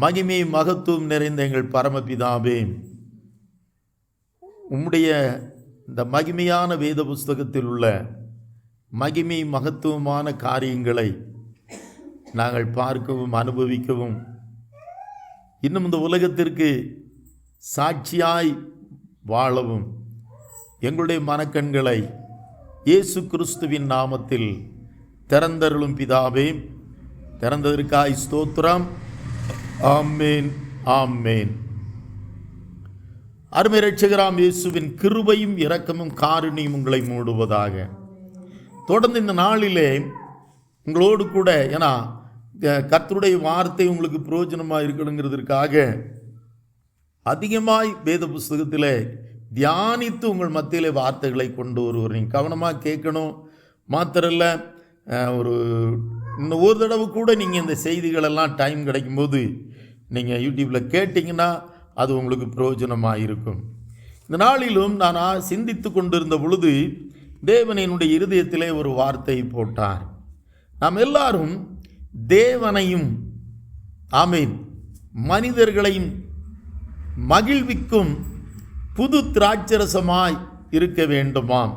மகிமை மகத்துவம் நிறைந்த எங்கள் பரமபிதாவே, உம்முடைய இந்த மகிமையான வேத புஸ்தகத்தில் உள்ள மகிமை மகத்துவமான காரியங்களை நாங்கள் பார்க்கவும் அனுபவிக்கவும், இன்னும் இந்த உலகத்திற்கு சாட்சியாய் வாழவும் எங்களுடைய மனக்கண்களை இயேசு கிறிஸ்துவின் நாமத்தில் திறந்தருளும் பிதாவே. திறந்ததற்காய் ஸ்தோத்திரம். ஆமேன், ஆமேன். அருமை இரட்சகராம் இயேசுவின் கிருபையும் இரக்கமும் காருண்யம் உங்களை மூடுவதாக. தொடர்ந்து இந்த நாளிலே உங்களோடு கூட, ஏன்னா கர்த்தருடைய வார்த்தை உங்களுக்கு பிரயோஜனமாக இருக்கணுங்கிறதுக்காக அதிகமாய் வேத புஸ்தகத்தில் தியானித்து உங்கள் மத்தியிலே வார்த்தைகளை கொண்டு வருவார். நீங்கள் கவனமாக கேட்கணும். மாத்திரல்ல, இன்னும் ஒரு தடவை கூட நீங்கள் இந்த செய்திகளெல்லாம் டைம் கிடைக்கும்போது நீங்கள் யூடியூப்பில் கேட்டிங்கன்னா அது உங்களுக்கு பிரயோஜனமாக இருக்கும். இந்த நாளிலும் நான் சிந்தித்து கொண்டிருந்த பொழுது தேவன் என்னுடைய இருதயத்திலே ஒரு வார்த்தை போட்டார். நாம் எல்லாரும் தேவனையும் ஆமீன் மனிதர்களையும் மகிழ்விக்கும் புது திராட்சரசமாய் இருக்க வேண்டுமாம்.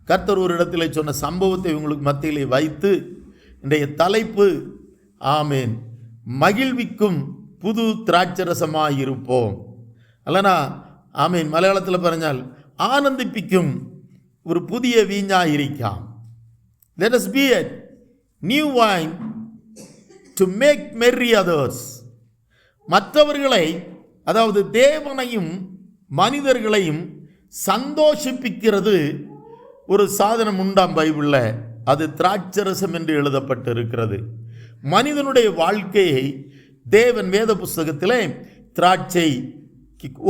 கர்த்தர் ஒரு இடத்துல சொன்ன சம்பவத்தை உங்களுக்கு மத்தியிலே வைத்து இன்றைய தலைப்பு ஆமீன் மகிழ்விக்கும் புது திராட்சரசமாய் இருப்போம். அல்லனா ஆமீன் மலையாளத்தில் പറഞ്ഞാൽ ஆனந்திப்பிக்கும் ஒரு புதிய வீஞ்சாய் இருக்காம். Let us be a new wine to make merry others. மற்றவர்களை, அதாவது தேவனையும் மனிதர்களையும் சந்தோஷிப்பிக்கிறது ஒரு சாதனம் உண்டாம் பைபிளில். அது திராட்சரசம் என்று எழுதப்பட்டிருக்கிறது. மனிதனுடைய வாழ்க்கையை தேவன் வேத புஸ்தகத்திலே திராட்சை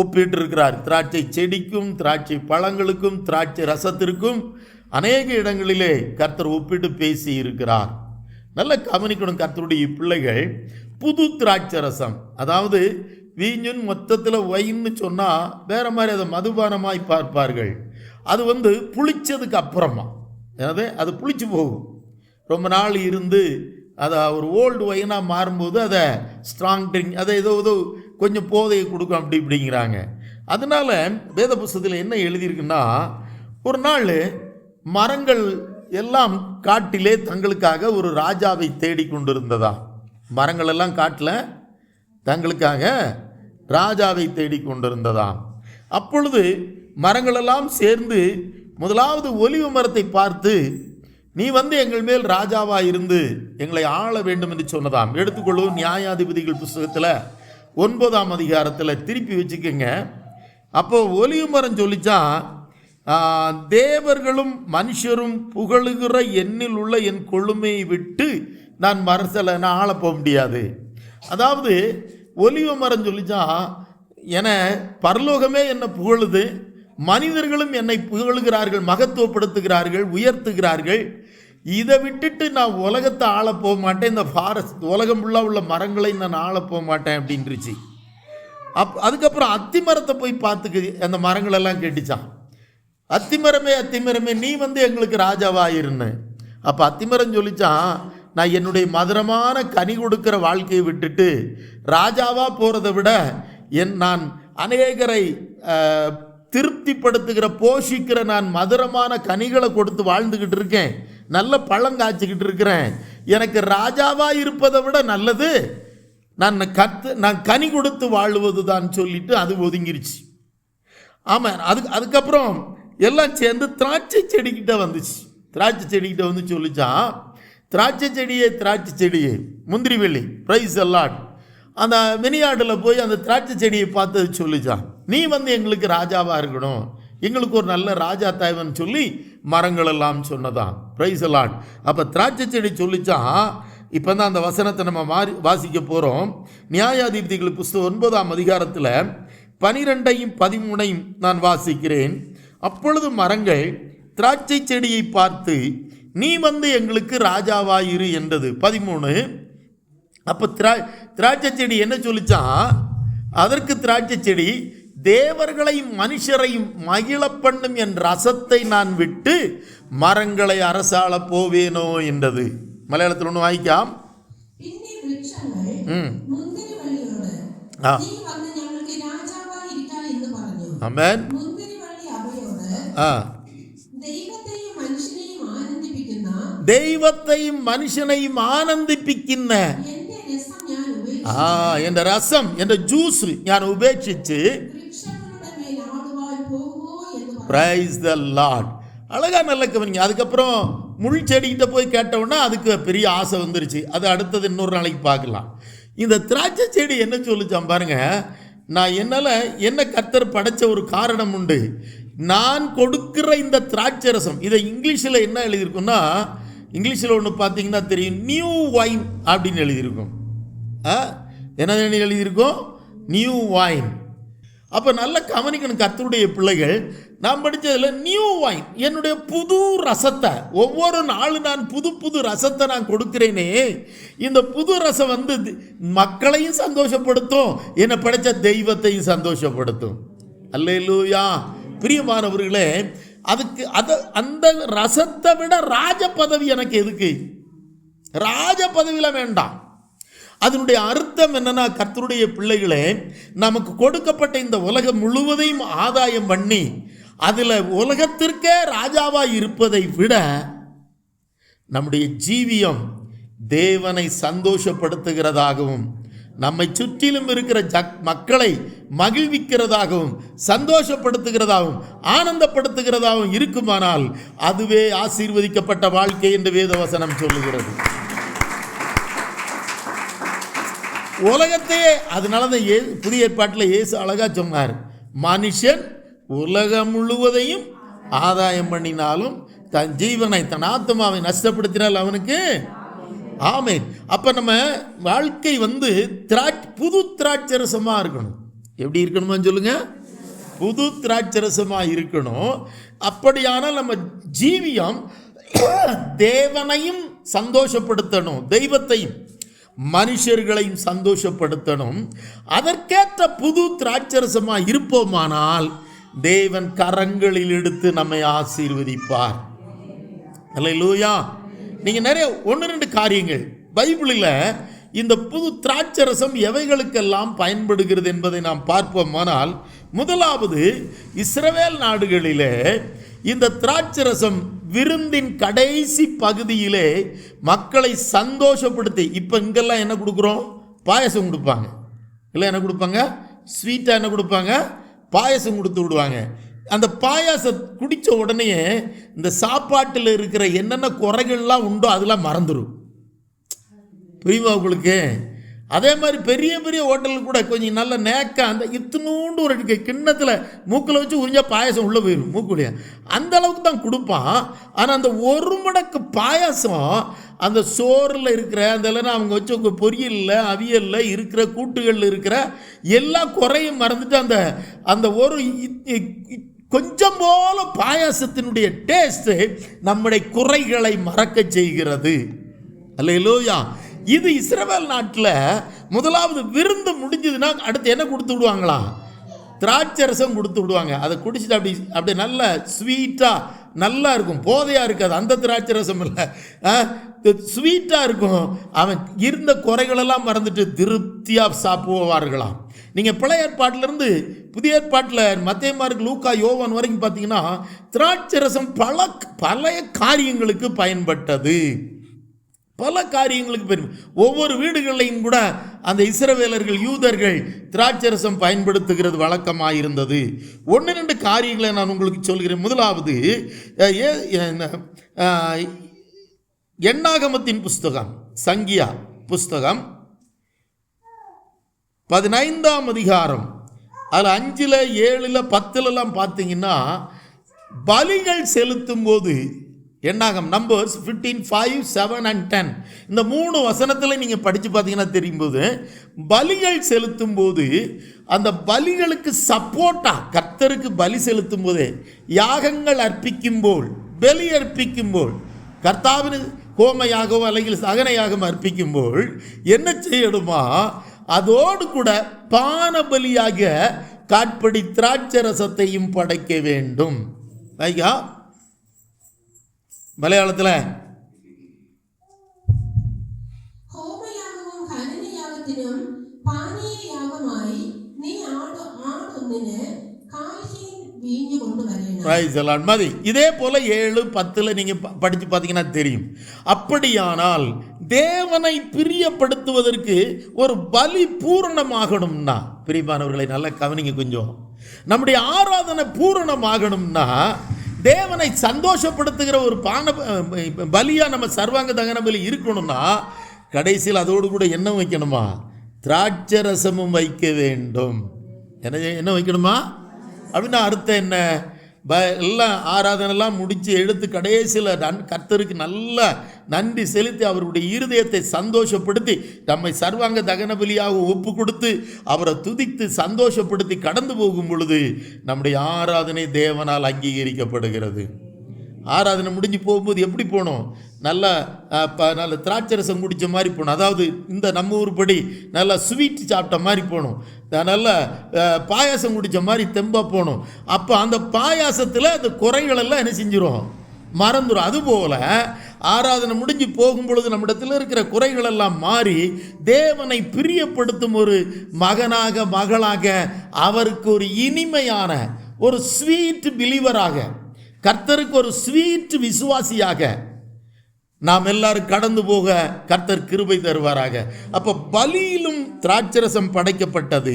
ஒப்பிட்டிருக்கிறார். திராட்சை செடிக்கும், திராட்சை பழங்களுக்கும், திராட்சை ரசத்திற்கும் அநேக இடங்களிலே கர்த்தர் ஒப்பிட்டு பேசி இருக்கிறார். நல்ல கவனிக்கணும். கர்த்தருடைய பிள்ளைகள் புது திராட்சரசம், அதாவது வீஞ்சுன்னு மொத்தத்தில் ஒயின்னு சொன்னால் வேறு மாதிரி அதை மதுபானமாய் பார்ப்பார்கள். அது புளிச்சதுக்கு அப்புறமா, அது புளிச்சு போகும். ரொம்ப நாள் இருந்து அதை ஒரு ஓல்டு ஒயினாக மாறும்போது அதை ஸ்ட்ராங் ட்ரிங்க், அதை ஏதோ கொஞ்சம் போதையை கொடுக்கும் அப்படி இப்படிங்கிறாங்க. அதனால் வேத புஸ்தகத்தில் என்ன எழுதியிருக்குன்னா, ஒரு நாள் மரங்கள் எல்லாம் காட்டிலே தங்களுக்காக ஒரு ராஜாவை தேடிக்கொண்டிருந்ததா. மரங்கள் எல்லாம் காட்டில் தங்களுக்காக ராஜாவை தேடிக்கொண்டிருந்ததாம். அப்பொழுது மரங்களெல்லாம் சேர்ந்து முதலாவது ஒலிவ மரத்தை பார்த்து, நீ எங்கள் மேல் ராஜாவாக இருந்து எங்களை ஆள வேண்டும் என்று சொன்னதாம். எடுத்துக்கொள்ளும் நியாயாதிபதிகள் புஸ்தகத்தில் 9ஆம் அதிகாரத்தில் திருப்பி வச்சுக்கோங்க. அப்போ ஒலிவ மரம் சொல்லிச்சான், தேவர்களும் மனுஷரும் புகழுகிற என்னில் உள்ள என் கொழுமையை விட்டு நான் நான் ஆள போக முடியாது. அதாவது ஒலிவ மரம் சொல்லிச்சான், என பரலோகமே என்னை புகழுது, மனிதர்களும் என்னை புகழுகிறார்கள், மகத்துவப்படுத்துகிறார்கள், உயர்த்துகிறார்கள். இதை விட்டுட்டு நான் உலகத்தை ஆள போக மாட்டேன், இந்த ஃபாரஸ்ட் உலகம் ஃபுல்லாக உள்ள மரங்களை நான் ஆள போக மாட்டேன் அப்படின்ட்டுருச்சு. அதுக்கப்புறம் அத்திமரத்தை போய் பார்த்துக்கு அந்த மரங்களெல்லாம் கேட்டுச்சான். அத்திமரமே நீ எங்களுக்கு ராஜாவாயிருன்னு. அப்போ அத்திமரம் சொல்லிச்சான், நான் என்னுடைய மதுரமான கனி கொடுக்கிற வாழ்க்கையை விட்டுட்டு ராஜாவாக போகிறத விட நான் அநேகரை திருப்திப்படுத்துகிற, போஷிக்கிற, நான் மதுரமான கனிகளை கொடுத்து வாழ்ந்துக்கிட்டு இருக்கேன், நல்ல பழம் காய்ச்சிக்கிட்டு இருக்கிறேன். எனக்கு ராஜாவாக இருப்பதை விட நல்லது நான் கனி கொடுத்து வாழுவது தான் சொல்லிட்டு அது ஒதுங்கிருச்சு. ஆமாம். அதுக்கப்புறம் எல்லாம் சேர்ந்து திராட்சை செடிக்கிட்ட வந்துச்சு. திராட்சை செடிக்கிட்ட வந்து சொல்லிச்சான், திராட்சை செடியே முந்திரிவெள்ளி பிரைஸ் எல்லாம் அந்த வினியாடில் போய் அந்த திராட்சை செடியை பார்த்தது சொல்லிச்சான், நீ எங்களுக்கு ராஜாவாக இருக்கணும், எங்களுக்கு ஒரு நல்ல ராஜா தேவன் சொல்லி மரங்கள் எல்லாம் சொன்னதான். பிரைஸ் எல்லாம். அப்போ திராட்சை செடி சொல்லிச்சான். இப்போ தான் அந்த வசனத்தை நம்ம வாசிக்க போகிறோம். நியாயாதிபதிகள் புஸ்தகம் 9ஆம் அதிகாரத்தில் 12ஐயும் 13ஐயும் நான் வாசிக்கிறேன். அப்பொழுது மரங்கள் திராட்சை செடியை பார்த்து, நீ எங்களுக்கு ராஜாவாயிரு என்றது. 13. அப்போ திராட்சை செடி என்ன சொல்லிச்சான்? அதற்கு திராட்சை செடி, தேவர்களையும் மனுஷரையும் மகிழ பண்ணும் என் ரசத்தை நான் விட்டு மரங்களை அரசாள போவேனோ என்றது. மலையாளத்தில் ஒன்று வாய்க்காம். ആമേൻ. ദൈവത്തെയും മനുഷ്യനെയും ആനന്ദിപ്പിക്കുന്ന എന്റെ രസം, എന്റെ ജ്യൂസ് ഞാൻ ഉപേക്ഷിച്ച് பிரைஸ் தி லார்ட். அழகா நல்ல கவனிங்க. அதுக்கப்புறம் முள் செடிக்கிட்ட போய் கேட்டவுடனே அதுக்கு பெரிய ஆசை வந்துருச்சு. அது அடுத்தது இன்னொரு நாளைக்கு பார்க்கலாம். இந்த திராட்சை செடி என்ன சொல்லிச்சான் பாருங்க, நான் என்னால் என்ன கர்த்தர் படைச்ச ஒரு காரணம் உண்டு. நான் கொடுக்கிற இந்த திராட்சை ரசம், இதை இங்கிலீஷில் என்ன எழுதியிருக்குன்னா, இங்கிலீஷில் ஒன்று பார்த்தீங்கன்னா தெரியும், நியூ வைன் அப்படின்னு எழுதியிருக்கும். என்ன எழுதியிருக்கோம்? New wine. அப்போ நல்ல கவனிக்கணும் கர்த்தருடைய பிள்ளைகள். நான் படித்ததில் நியூ வைன், என்னுடைய புது ரசத்தை, ஒவ்வொரு நாளும் நான் புது புது ரசத்தை நான் கொடுக்கிறேனே, இந்த புது ரசம் வந்து மக்களையும் சந்தோஷப்படுத்தும், என்னை படைத்த தெய்வத்தையும் சந்தோஷப்படுத்தும். அல்லேலூயா. பிரியமானவர்களே, அதுக்கு அந்த ரசத்தை விட ராஜ பதவி எனக்கு எதுக்கு? ராஜ பதவியில் வேண்டாம். அதனுடைய அர்த்தம் என்னன்னா, கர்த்தருடைய பிள்ளைகளே, நமக்கு கொடுக்கப்பட்ட இந்த உலகம் முழுவதையும் ஆதாயம் பண்ணி அதில் உலகத்திற்கே ராஜாவாக இருப்பதை விட நம்முடைய ஜீவியம் தேவனை சந்தோஷப்படுத்துகிறதாகவும் நம்மை சுற்றிலும் இருக்கிற மக்களை மகிழ்விக்கிறதாகவும் சந்தோஷப்படுத்துகிறதாகவும் ஆனந்தப்படுத்துகிறதாகவும் இருக்குமானால் அதுவே ஆசீர்வதிக்கப்பட்ட வாழ்க்கை என்று வேதவசனம் சொல்லுகிறது. உலகத்தையே, அதனால தான் புதிய ஏற்பாட்டில் இயேசு அழகா சொன்னார், மனுஷன் உலகம் முழுவதையும் ஆதாயம் பண்ணினாலும் தன் ஜீவனை, தன் ஆத்மாவை நஷ்டப்படுத்தினால் அவனுக்கு ஆமென். அப்போ நம்ம வாழ்க்கை வந்து புது திராட்சரசமாக இருக்கணும். எப்படி இருக்கணுமா சொல்லுங்க? புது திராட்சரசமாக இருக்கணும். அப்படியானால் நம்ம ஜீவியம் தேவனையும் சந்தோஷப்படுத்தணும், தெய்வத்தையும் மனுஷர்களையும் சந்தோஷப்படுத்தணும். அதற்கேற்ற புது திராட்சரசமாக இருப்போமானால் தேவன் கரங்களில் எடுத்து நம்மை ஆசீர்வதிப்பார். அல்லேலூயா. நீங்கள் நிறைய 1-2 காரியங்கள் பைபிளில் இந்த புது திராட்சரசம் எவைகளுக்கெல்லாம் பயன்படுகிறது என்பதை நாம் பார்ப்போமானால், முதலாவது இஸ்ரவேல் நாடுகளிலே இந்த திராட்சரசம் விருந்தின் கடைசி பகுதியிலே மக்களை சந்தோஷப்படுத்தி, இப்போ இங்கெல்லாம் என்ன கொடுக்குறோம்? பாயசம் கொடுப்பாங்க. இல்லை என்ன கொடுப்பாங்க? ஸ்வீட்டாக என்ன கொடுப்பாங்க? பாயசம் கொடுத்து விடுவாங்க. அந்த பாயாசம் குடித்த உடனே இந்த சாப்பாட்டில் இருக்கிற என்னென்ன குறைகள்லாம் உண்டோ அதெல்லாம் மறந்துடும். புரியுமா உங்களுக்கு? அதே மாதிரி பெரிய பெரிய ஹோட்டலுக்கு கூட கொஞ்சம் நல்ல நேக்க அந்த இத்தினூண்டு ஒரு கிண்ணத்தில் மூக்கில் வச்சு உறிஞ்சா பாயசம் உள்ளே போயிடும் மூக்குடைய, அந்த அளவுக்கு தான் கொடுப்பான். ஆனால் அந்த ஒரு மடக்கு பாயாசம் அந்த சோறில் இருக்கிற அந்த இல்லைன்னா அவங்க வச்ச பொரியலில் அவியலில் இருக்கிற கூட்டுகளில் இருக்கிற எல்லா குறையும் மறந்துட்டு அந்த அந்த ஒரு கொஞ்சம் போல பாயாசத்தினுடைய டேஸ்ட்டு நம்முடைய குறைகளை மறக்க செய்கிறது. அல்லேலூயா. இது இஸ்ரவேல் நாட்டில் முதலாவது விருந்து முடிஞ்சதுன்னா அடுத்து என்ன கொடுத்து விடுவாங்களா? திராட்சரசம் கொடுத்து விடுவாங்க. அதை குடிச்சிட்டு அப்படி நல்ல ஸ்வீட்டாக நல்லா இருக்கும், போதையாக இருக்காது. அந்த திராட்சரசம் இல்லை, ஸ்வீட்டாக இருக்கும். அவன் இருந்த குறைகளெல்லாம் மறந்துட்டு திருப்தியாக சாப்பிடுவார்களாம். நீங்கள் பழைய ஏற்பாட்டிலேருந்து புதிய ஏற்பாட்டில் மத்தேயு, மார்க்கு, லூக்கா, யோவான் வரைக்கும் பார்த்தீங்கன்னா திராட்சரசம் பழைய காரியங்களுக்கு பயன்பட்டது. பல காரியங்களுக்கு பெரும். ஒவ்வொரு வீடுகளையும் கூட அந்த இஸ்ரவேலர்கள், யூதர்கள் திராட்சரசம் பயன்படுத்துகிறது வழக்கமாக இருந்தது. 1-2 காரியங்களை நான் உங்களுக்கு சொல்கிறேன். முதலாவது எண்ணாகமத்தின் புஸ்தகம், சங்கியா புஸ்தகம் 15ஆம் அதிகாரம், அதில் 5, 7, 10 பார்த்தீங்கன்னா பலிகள் செலுத்தும் போது, எண்ணாகம் நம்பர்ஸ் 15, 5, 7 and 10 இந்த 3 வசனத்தில் நீங்கள் படித்து பார்த்தீங்கன்னா தெரியும்போது, பலிகள் செலுத்தும் போது அந்த பலிகளுக்கு சப்போர்ட்டாக கர்த்தருக்கு பலி செலுத்தும் போதே, யாகங்கள் அர்ப்பிக்கும்போது, பலி அர்ப்பிக்கும்போது, கர்த்தாவின் கோமையாகவோ அல்லது சகனையாகவும் அர்ப்பிக்கும்போது என்ன செய்யணுமா? அதோடு கூட பான பலியாக காட்படி திராட்சரசத்தையும் படைக்க வேண்டும். ஐயா மலையாளத்தில் ஹோமயாகமும் ஹனனயாகத்திலும் பானீய யாகமாய் மதி இதே போல 7:10 நீங்க படிச்சு பார்த்தீங்கன்னா தெரியும். அப்படியானால் தேவனை பிரியப்படுத்துவதற்கு ஒரு பலி பூரணமாகணும்னா, பிரியமானவர்களை நல்லா கவனிங்க கொஞ்சம், நம்முடைய ஆராதனை பூரணமாகணும்னா, தேவனை சந்தோஷப்படுத்துகிற ஒரு பலியா நம்ம சர்வாங்க தகன பலி இருக்கணும்னா, கடைசியில் அதோடு கூட என்ன வைக்கணுமா? திராட்சரசமும் வைக்க வேண்டும். என்ன வைக்கணுமா அப்படின்னா அர்த்தம் என்ன? எல்லாம் ஆராதனைலாம் முடித்து எடுத்து கடைசியில் கர்த்தருக்கு நல்ல நன்றி செலுத்தி அவருடைய இருதயத்தை சந்தோஷப்படுத்தி நம்மை சர்வாங்க தகன பலியாக ஒப்பு கொடுத்து அவரை துதித்து சந்தோஷப்படுத்தி கடந்து போகும் பொழுது நம்முடைய ஆராதனை தேவனால் அங்கீகரிக்கப்படுகிறது. ஆராதனை முடிஞ்சு போகும்போது எப்படி போகணும்? நல்ல திராட்சரசம் குடித்த மாதிரி போகணும். அதாவது இந்த நம்ம ஊர்படி நல்லா ஸ்வீட் சாப்பிட்ட மாதிரி போகணும். நல்ல பாயாசம் குடித்த மாதிரி தெம்பாக போகணும். அப்போ அந்த பாயாசத்தில் அந்த குறைகளெல்லாம் என்ன செஞ்சிடும்? மறந்துடும். அதுபோல் ஆராதனை முடிஞ்சு போகும் பொழுது நம்மிடத்தில் இருக்கிற குறைகளெல்லாம் மாறி தேவனை பிரியப்படுத்தும் ஒரு மகனாக மகளாக அவருக்கு ஒரு இனிமையான ஒரு ஸ்வீட் பிலீவராக, கர்த்தருக்கு ஒரு ஸ்வீட் விசுவாசியாக நாம் எல்லாரும் கடந்து போக கர்த்தர் கிருபை தருவாராக. அப்போ பலியிலும் திராட்சரசம் படைக்கப்பட்டது.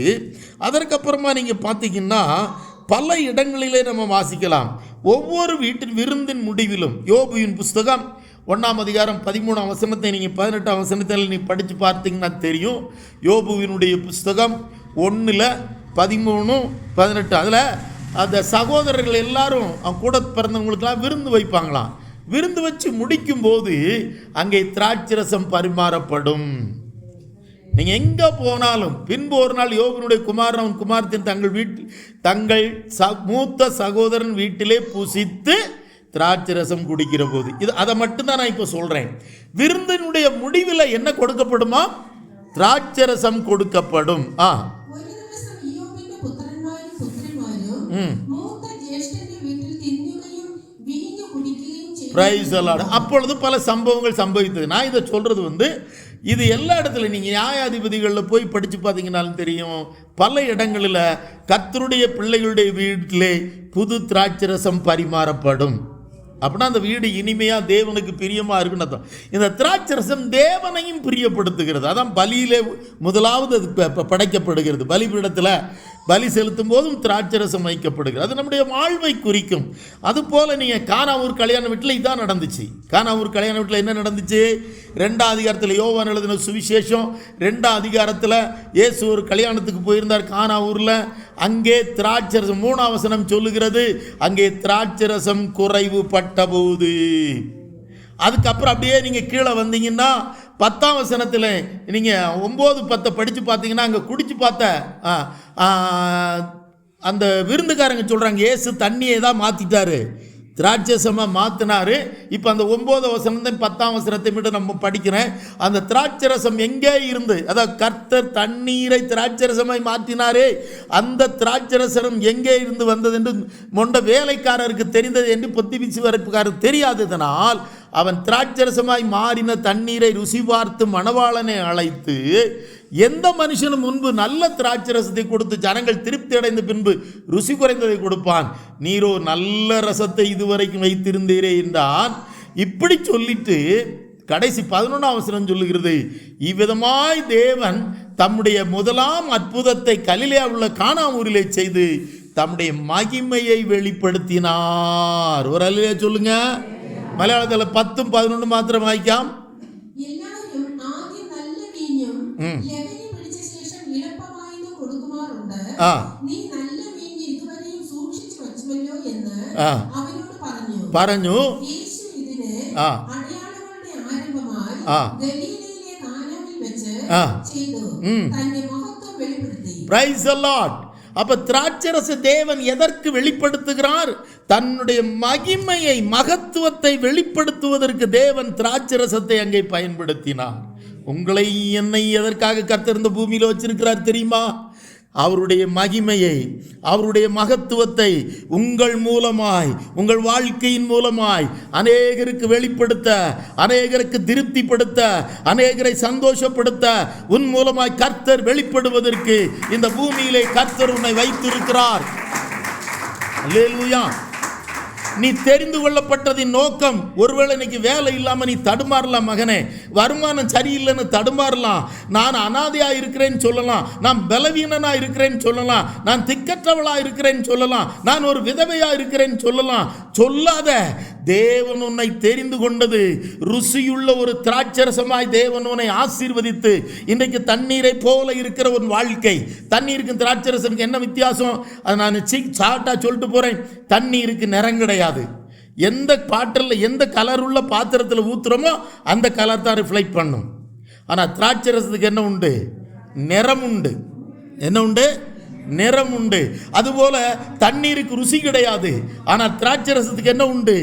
அதற்கப்புறமா நீங்கள் பார்த்தீங்கன்னா பல இடங்களிலே நம்ம வாசிக்கலாம். ஒவ்வொரு வீட்டின் விருந்தின் முடிவிலும் யோபுவின் புஸ்தகம் 1ஆம் அதிகாரம் 13ஆம் வசனத்தை நீங்கள் 18ஆம் வசனத்தில் நீ படித்து பார்த்தீங்கன்னா தெரியும். யோபுவினுடைய புஸ்தகம் 1:13-18 அதில் அந்த சகோதரர்கள் எல்லாரும் அவங்க கூட பிறந்தவங்களுக்கெல்லாம் விருந்து வைப்பாங்களாம். விருந்து வச்சு முடிக்கும்போது அங்கே திராட்சரசம் பரிமாறப்படும். நீங்கள் எங்கே போனாலும் பின்பு ஒரு நாள் யோபுனுடைய குமாரன் குமாரத்தின் தங்கள் மூத்த சகோதரன் வீட்டிலே புசித்து திராட்சரசம் குடிக்கிற போது, இது அதை மட்டும்தான் நான் இப்போ சொல்கிறேன். விருந்தினுடைய முடிவில் என்ன கொடுக்கப்படுமா? திராட்சரசம் கொடுக்கப்படும். அப்பொழுது பல சம்பவங்கள் சம்பவித்தது. நான் இதை சொல்றது இது எல்லா இடத்துல நீங்கள் நியாயாதிபதிகளில் போய் படித்து பார்த்தீங்கன்னாலும் தெரியும். பல இடங்களில் கர்த்தருடைய பிள்ளைகளுடைய வீட்டிலே புது திராட்சரசம் பரிமாறப்படும். அப்படின்னா அந்த வீடு இனிமையாக தேவனுக்கு பிரியமாக இருக்குன்னு அர்த்தம். இந்த திராட்சரசம் தேவனையும் பிரியப்படுத்துகிறது. அதான் பலியிலே முதலாவது அது படைக்கப்படுகிறது. பலிபீடத்தில் பலி செலுத்தும் போதும் திராட்சரசம் வைக்கப்படுகிறது. அது நம்முடைய வாழ்வை குறிக்கும். அதுபோல் நீங்கள் கானாவூர் கல்யாண வீட்டில் இதான் நடந்துச்சு. கானாவூர் கல்யாண வீட்டில் என்ன நடந்துச்சு? 2ஆம் அதிகாரத்தில் யோவான் எழுதின சுவிசேஷம் 2ஆம் அதிகாரத்தில் இயேசு ஒரு கல்யாணத்துக்கு போயிருந்தார் கானாவூரில். அங்கே திராட்சரசம் 3ஆம் வசனம் சொல்லுகிறது, அங்கே திராட்சரசம் குறைவு பட்டபோது. அதுக்கப்புறம் அப்படியே நீங்கள் கீழே வந்தீங்கன்னா 10ஆம் வசனத்தில் நீங்கள் 9-10 படித்து பார்த்தீங்கன்னா அங்கே குடிச்சு பார்த்த அந்த விருந்துக்காரங்க சொல்கிறாங்க, இயேசு தண்ணியை தான் மாற்றிட்டாரு, திராட்சரசமாக மாற்றினார். இப்போ அந்த 9ஆம் வசனத்தை 10ஆம் வசனத்தை மட்டும் நம்ம படிக்கிறேன். அந்த திராட்சரசம் எங்கே இருந்து, அதாவது கர்த்தர் தண்ணீரை திராட்சரசமாய் மாற்றினாரே, அந்த திராட்சரசம் எங்கே இருந்து வந்தது என்று மொண்ட வேலைக்காரருக்கு தெரிந்தது என்று பொத்தி விசுவாரப்புக்காரர் தெரியாததனால் அவன் திராட்சரசமாய் மாறின தண்ணீரை ருசி பார்த்து மணவாளனை அழைத்து, எந்த மனுஷனும் முன்பு நல்ல திராட்சரசத்தை கொடுத்து ஜனங்கள் திருப்தி அடைந்த பின்பு ருசி குறைந்ததை கொடுப்பான், நீரோ நல்ல ரசத்தை இதுவரைக்கும் வைத்திருந்தீரே என்றான். இப்படி சொல்லிட்டு கடைசி 11ஆம் வசனம் சொல்லுகிறது, இவ்விதமாய் தேவன் தம்முடைய முதலாம் அற்புதத்தை கலிலேயா உள்ள கானாவூரிலே செய்து தம்முடைய மகிமையை வெளிப்படுத்தினார். ஒரு அல்லேலூயா சொல்லுங்க. மலையாளத்தில் 10-11 மாத்திரம் வாய்க்காம். പറഞ്ഞു. Praise the Lord. அப்ப திராட்சரச தேவன் எதற்கு வெளிப்படுத்துகிறார்? தன்னுடைய மகிமையை மகத்துவத்தை வெளிப்படுத்துவதற்கு தேவன் திராட்சரசத்தை அங்கே பயன்படுத்தினார். உங்களை என்னை எதற்காக கர்த்தர் இந்த பூமியில் வச்சிருக்கிறார் தெரியுமா? அவருடைய மகிமையை, அவருடைய மகத்துவத்தை உங்கள் மூலமாய், உங்கள் வாழ்க்கையின் மூலமாய் அநேகருக்கு வெளிப்படுத்த, அநேகருக்கு திருப்திப்படுத்த, அநேகரை சந்தோஷப்படுத்த உன் மூலமாய் கர்த்தர் வெளிப்படுவதற்கு இந்த பூமியிலே கர்த்தர் உன்னை வைத்திருக்கிறார். அல்லேலூயா. நீ தெரிந்து கொள்ளப்பட்டதின் நோக்கம், ஒருவேளை இன்னைக்கு வேலை இல்லாமல் நீ தடுமாறலாம் மகனே, வருமானம் சரியில்லைன்னு தடுமாறலாம், நான் அனாதையாக இருக்கிறேன்னு சொல்லலாம், நான் பலவீனனாக இருக்கிறேன்னு சொல்லலாம், நான் திக்கற்றவளாக இருக்கிறேன்னு சொல்லலாம், நான் ஒரு விதவையாக இருக்கிறேன்னு சொல்லலாம். சொல்லாத. தேவன் உன்னை தெரிந்து கொண்டது ருசியுள்ள ஒரு திராட்சரசமாய் தேவன் உன்னை ஆசீர்வதித்து இன்றைக்கு தண்ணீரை போல இருக்கிற ஒரு வாழ்க்கை. தண்ணீருக்கும் திராட்சரசனுக்கு என்ன வித்தியாசம்? அது நான் சாட்டா சொல்லிட்டு போறேன். தண்ணீருக்கு நிறம் கிடையாது. எந்த பாட்டில் எந்த கலர் உள்ள பாத்திரத்தில் ஊத்துறோமோ அந்த கலர் தான் ரிஃப்ளெக்ட் பண்ணும். ஆனால் திராட்சரசத்துக்கு என்ன உண்டு? நிறம் உண்டு. என்ன உண்டு? நிறம் உண்டு. அதுபோல தண்ணீருக்கு ருசி கிடையாது, ஆனால் திராட்சரசத்துக்கு என்ன உண்டு?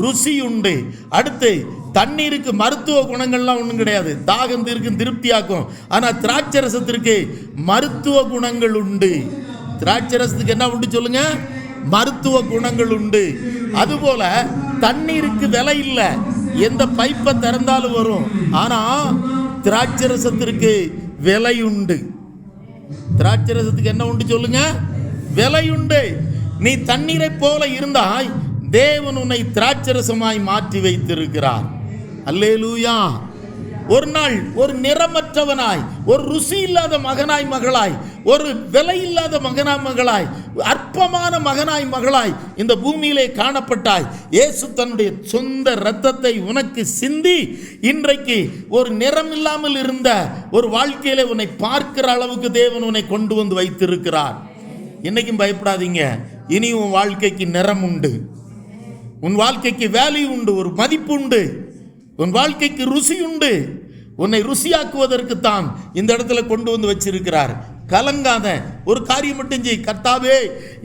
ருசி உண்டு. அடுத்து தண்ணீருக்கு மருத்துவ குணங்கள்லாம் ஒன்றும் கிடையாது, தாகம் தீர்க்கும், திருப்தியாக்கும். ஆனால் திராட்சரசத்திற்கு மருத்துவ குணங்கள் உண்டு. திராட்சரசத்துக்கு என்ன உண்டு சொல்லுங்க? மருத்துவ குணங்கள் உண்டு. அதுபோல தண்ணீருக்கு விலை இல்லை, எந்த பைப்பை திறந்தாலும் வரும். ஆனால் திராட்சரசத்திற்கு விலை உண்டு. திராட்சரசத்துக்கு என்ன உண்டு சொல்லுங்க? விலை உண்டு. நீ தண்ணீரை போல இருந்தாய், தேவன் உன்னை திராட்சரசமாய் மாற்றி வைத்திருக்கிறார். அல்லேலூயா. ஒரு நாள் ஒரு நிறமற்றவனாய், ஒரு ருசி இல்லாத மகனாய் மகளாய், ஒரு விலை இல்லாத மகனாய் மகளாய், அற்பமான மகனாய் மகளாய் இந்த பூமியிலே காணப்பட்டாய். இயேசு தன்னுடைய சொந்த இரத்தத்தை உனக்கு சிந்தி இன்றைக்கு ஒரு நிறம் இல்லாமல் இருந்த ஒரு வாழ்க்கையிலே உன்னை பார்க்கிற அளவுக்கு தேவன் உன்னை கொண்டு வந்து வைத்திருக்கிறார். இன்னைக்கும் பயப்படாதீங்க. இனி உன் வாழ்க்கைக்கு நிறம் உண்டு, உன் வாழ்க்கைக்கு வேல்யூ உண்டு, ஒரு மதிப்பு உண்டு, உன் வாழ்க்கைக்கு ருசி உண்டு. உன்னை ருசியாக்குவதற்கு தான் இந்த இடத்துல கொண்டு வந்து வச்சிருக்கிறார். கலங்காத. ஒரு காரியம் மட்டும் செய். கர்த்தாவே,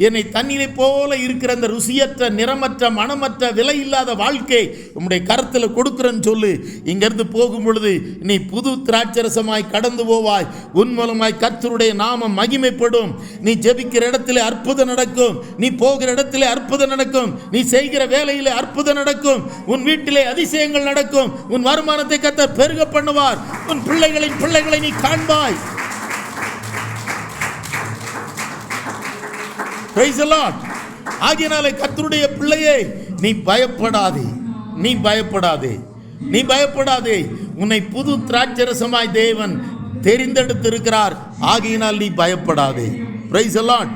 என்னை தண்ணீரை போல இருக்கிற அந்த ருசியற்ற, நிறமற்ற, மனமற்ற, விலை இல்லாத வாழ்க்கை உம்முடைய கரத்தில் கொடுக்குறேன்னு சொல்லு. இங்கிருந்து போகும் பொழுது நீ புது திராட்சரசமாய் கடந்து போவாய். உன் மூலமாய் கர்த்தருடைய நாமம் மகிமைப்படும். நீ ஜெபிக்கிற இடத்திலே அற்புதம் நடக்கும், நீ போகிற இடத்திலே அற்புதம் நடக்கும், நீ செய்கிற வேலையிலே அற்புதம் நடக்கும், உன் வீட்டிலே அதிசயங்கள் நடக்கும், உன் வருமானத்தை கர்த்தர் பெருக பண்ணுவார், உன் பிள்ளைகளின் பிள்ளைகளை நீ காண்பாய். Praise the Lord. ஆகியனாலே கர்த்தருடைய பிள்ளையே, நீ பயப்படாதே, நீ பயப்படாதே, நீ பயப்படாதே. உன்னை புது திராட்சரசமாய் தேவன் தெரிந்தெடுத்திருக்கிறார். ஆகியனால் நீ பயப்படாதே. Praise the Lord.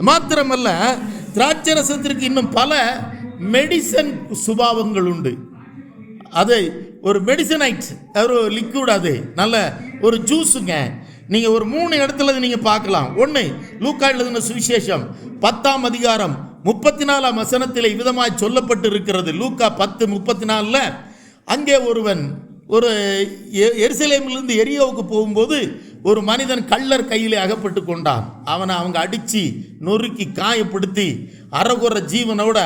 மாத்திரமல்ல, திராட்சரசத்திற்கு இன்னும் பல மெடிசன் சுபாவங்கள் உண்டு. அது ஒரு மெடிசனைட், ஒரு லிக்விட், அது நல்ல ஒரு ஜூஸுங்க. நீங்கள் ஒரு 3 இடத்துல நீங்கள் பார்க்கலாம். ஒன்று, லூக்கா எழுதின சுவிசேஷம் 10ஆம் அதிகாரம் 34ஆம் வசனத்தில் விதமாய் சொல்லப்பட்டு இருக்கிறது. லூக்கா 10:34 அங்கே ஒருவன் ஒரு எருசலேமிலிருந்து எரியோவுக்கு போகும்போது ஒரு மனிதன் கள்ளர் கையிலே அகப்பட்டு கொண்டான். அவனை அவங்க அடித்து நொறுக்கி காயப்படுத்தி அறகுற ஜீவனோட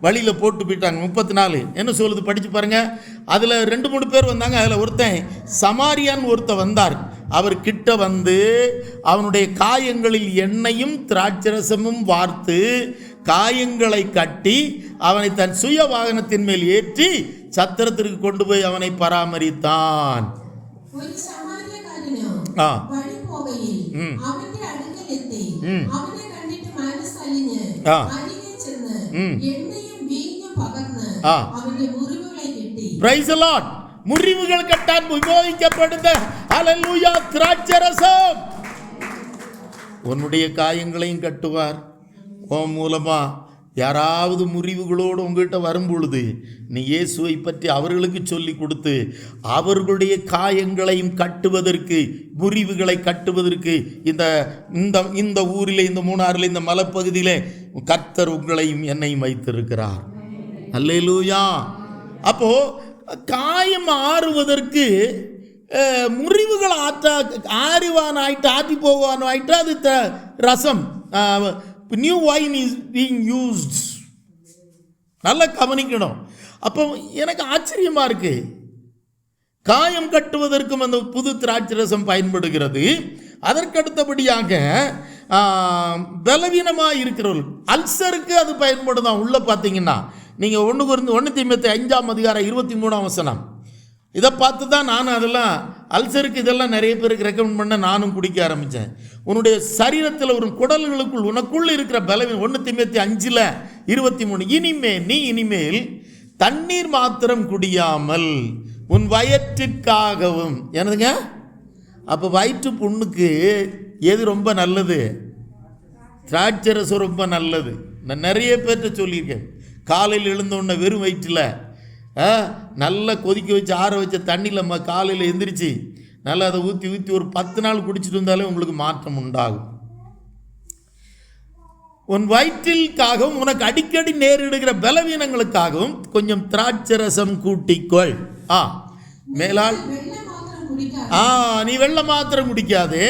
வழியில் போட்டு போயிட்டாங்க. 34 என்ன சொல்லுது படித்து பாருங்க. அதில் 2-3 பேர் வந்தாங்க. அதில் ஒருத்தன் சமாரியான் ஒருத்தன் வந்தார். அவர் கிட்ட வந்து அவனுடைய காயங்களில் எண்ணெயும் திராட்சரசமும் வார்த்து காயங்களை கட்டி அவனை தன் சுய வாகனத்தின் மேல் ஏற்றி சத்திரத்திற்கு கொண்டு போய் அவனை பராமரித்தான். Praise the Lord. முறிவுகள் கட்டான் விமோதிக்கப்படுத. ஹல்லேலூயா. திராட்சரசம் உன்னுடைய காயங்களையும் கட்டுவார். உன் மூலமா யாராவது முறிவுகளோடு உங்ககிட்ட வரும் பொழுது நீ இயேசுவை பற்றி அவர்களுக்கு சொல்லி கொடுத்து அவர்களுடைய காயங்களையும் கட்டுவதற்கு, முறிவுகளை கட்டுவதற்கு இந்த ஊரில், இந்த மூணாறில், இந்த மலைப்பகுதியிலே கர்த்தர் உங்களையும் என்னையும் வைத்திருக்கிறார். அல்லேலூயா. அப்போ காயம் ஆறுவதற்கு முறிவுகள் ஆறிவான் ஆயிட்டு, ஆற்றி போவான் ஆயிட்டு, அது ரசம், new wine is being used. நல்லா கவனிக்கணும். அப்போ எனக்கு ஆச்சரியமாக இருக்கு. காயம் கட்டுவதற்கும் அந்த புது திராட்சை ரசம் பயன்படுகிறது. அதற்கடுத்தபடியாக பலவீனமாக இருக்கிறவர்கள் அல்சருக்கு அது பயன்படுதான். உள்ளே பார்த்தீங்கன்னா நீங்கள் 1 தீமோத்தேயு 5:23 இதை பார்த்து தான் நானும் அதெல்லாம் அல்சருக்கு இதெல்லாம் நிறைய பேருக்கு ரெக்கமெண்ட் பண்ண நானும் குடிக்க ஆரம்பித்தேன். உன்னுடைய சரீரத்தில் ஒரு குடல்களுக்குள் உனக்குள்ள இருக்கிற பலவீனம் 1 தீமோத்தேயு 5:23 இனிமேல் தண்ணீர் மாத்திரம் குடியாமல் உன் வயிற்றிற்காகவும் என்னதுங்க. அப்போ வயிற்று புண்ணுக்கு எது ரொம்ப நல்லது? திராட்சை ரசம் ரொம்ப நல்லது. நான் நிறைய பேர்கிட்ட சொல்லியிருக்கேன். காலையில் எழுந்தோடனே வெறும் வயிற்றில் நல்லா கொதிக்க வச்சு ஆற வச்ச தண்ணியில் காலையில் எந்திரிச்சு நல்லா அதை ஊற்றி ஒரு 10 நாள் குடிச்சிட்டு வந்தாலே உங்களுக்கு மாற்றம் உண்டாகும். உன் வயிற்றிற்காகவும் உனக்கு அடிக்கடி நேரிடுகிற பலவீனங்களுக்காகவும் கொஞ்சம் திராட்சை ரசம் கூட்டிக்கொள். மேலால் நீ வெள்ளம் மாத்திரம் குடிக்காதே.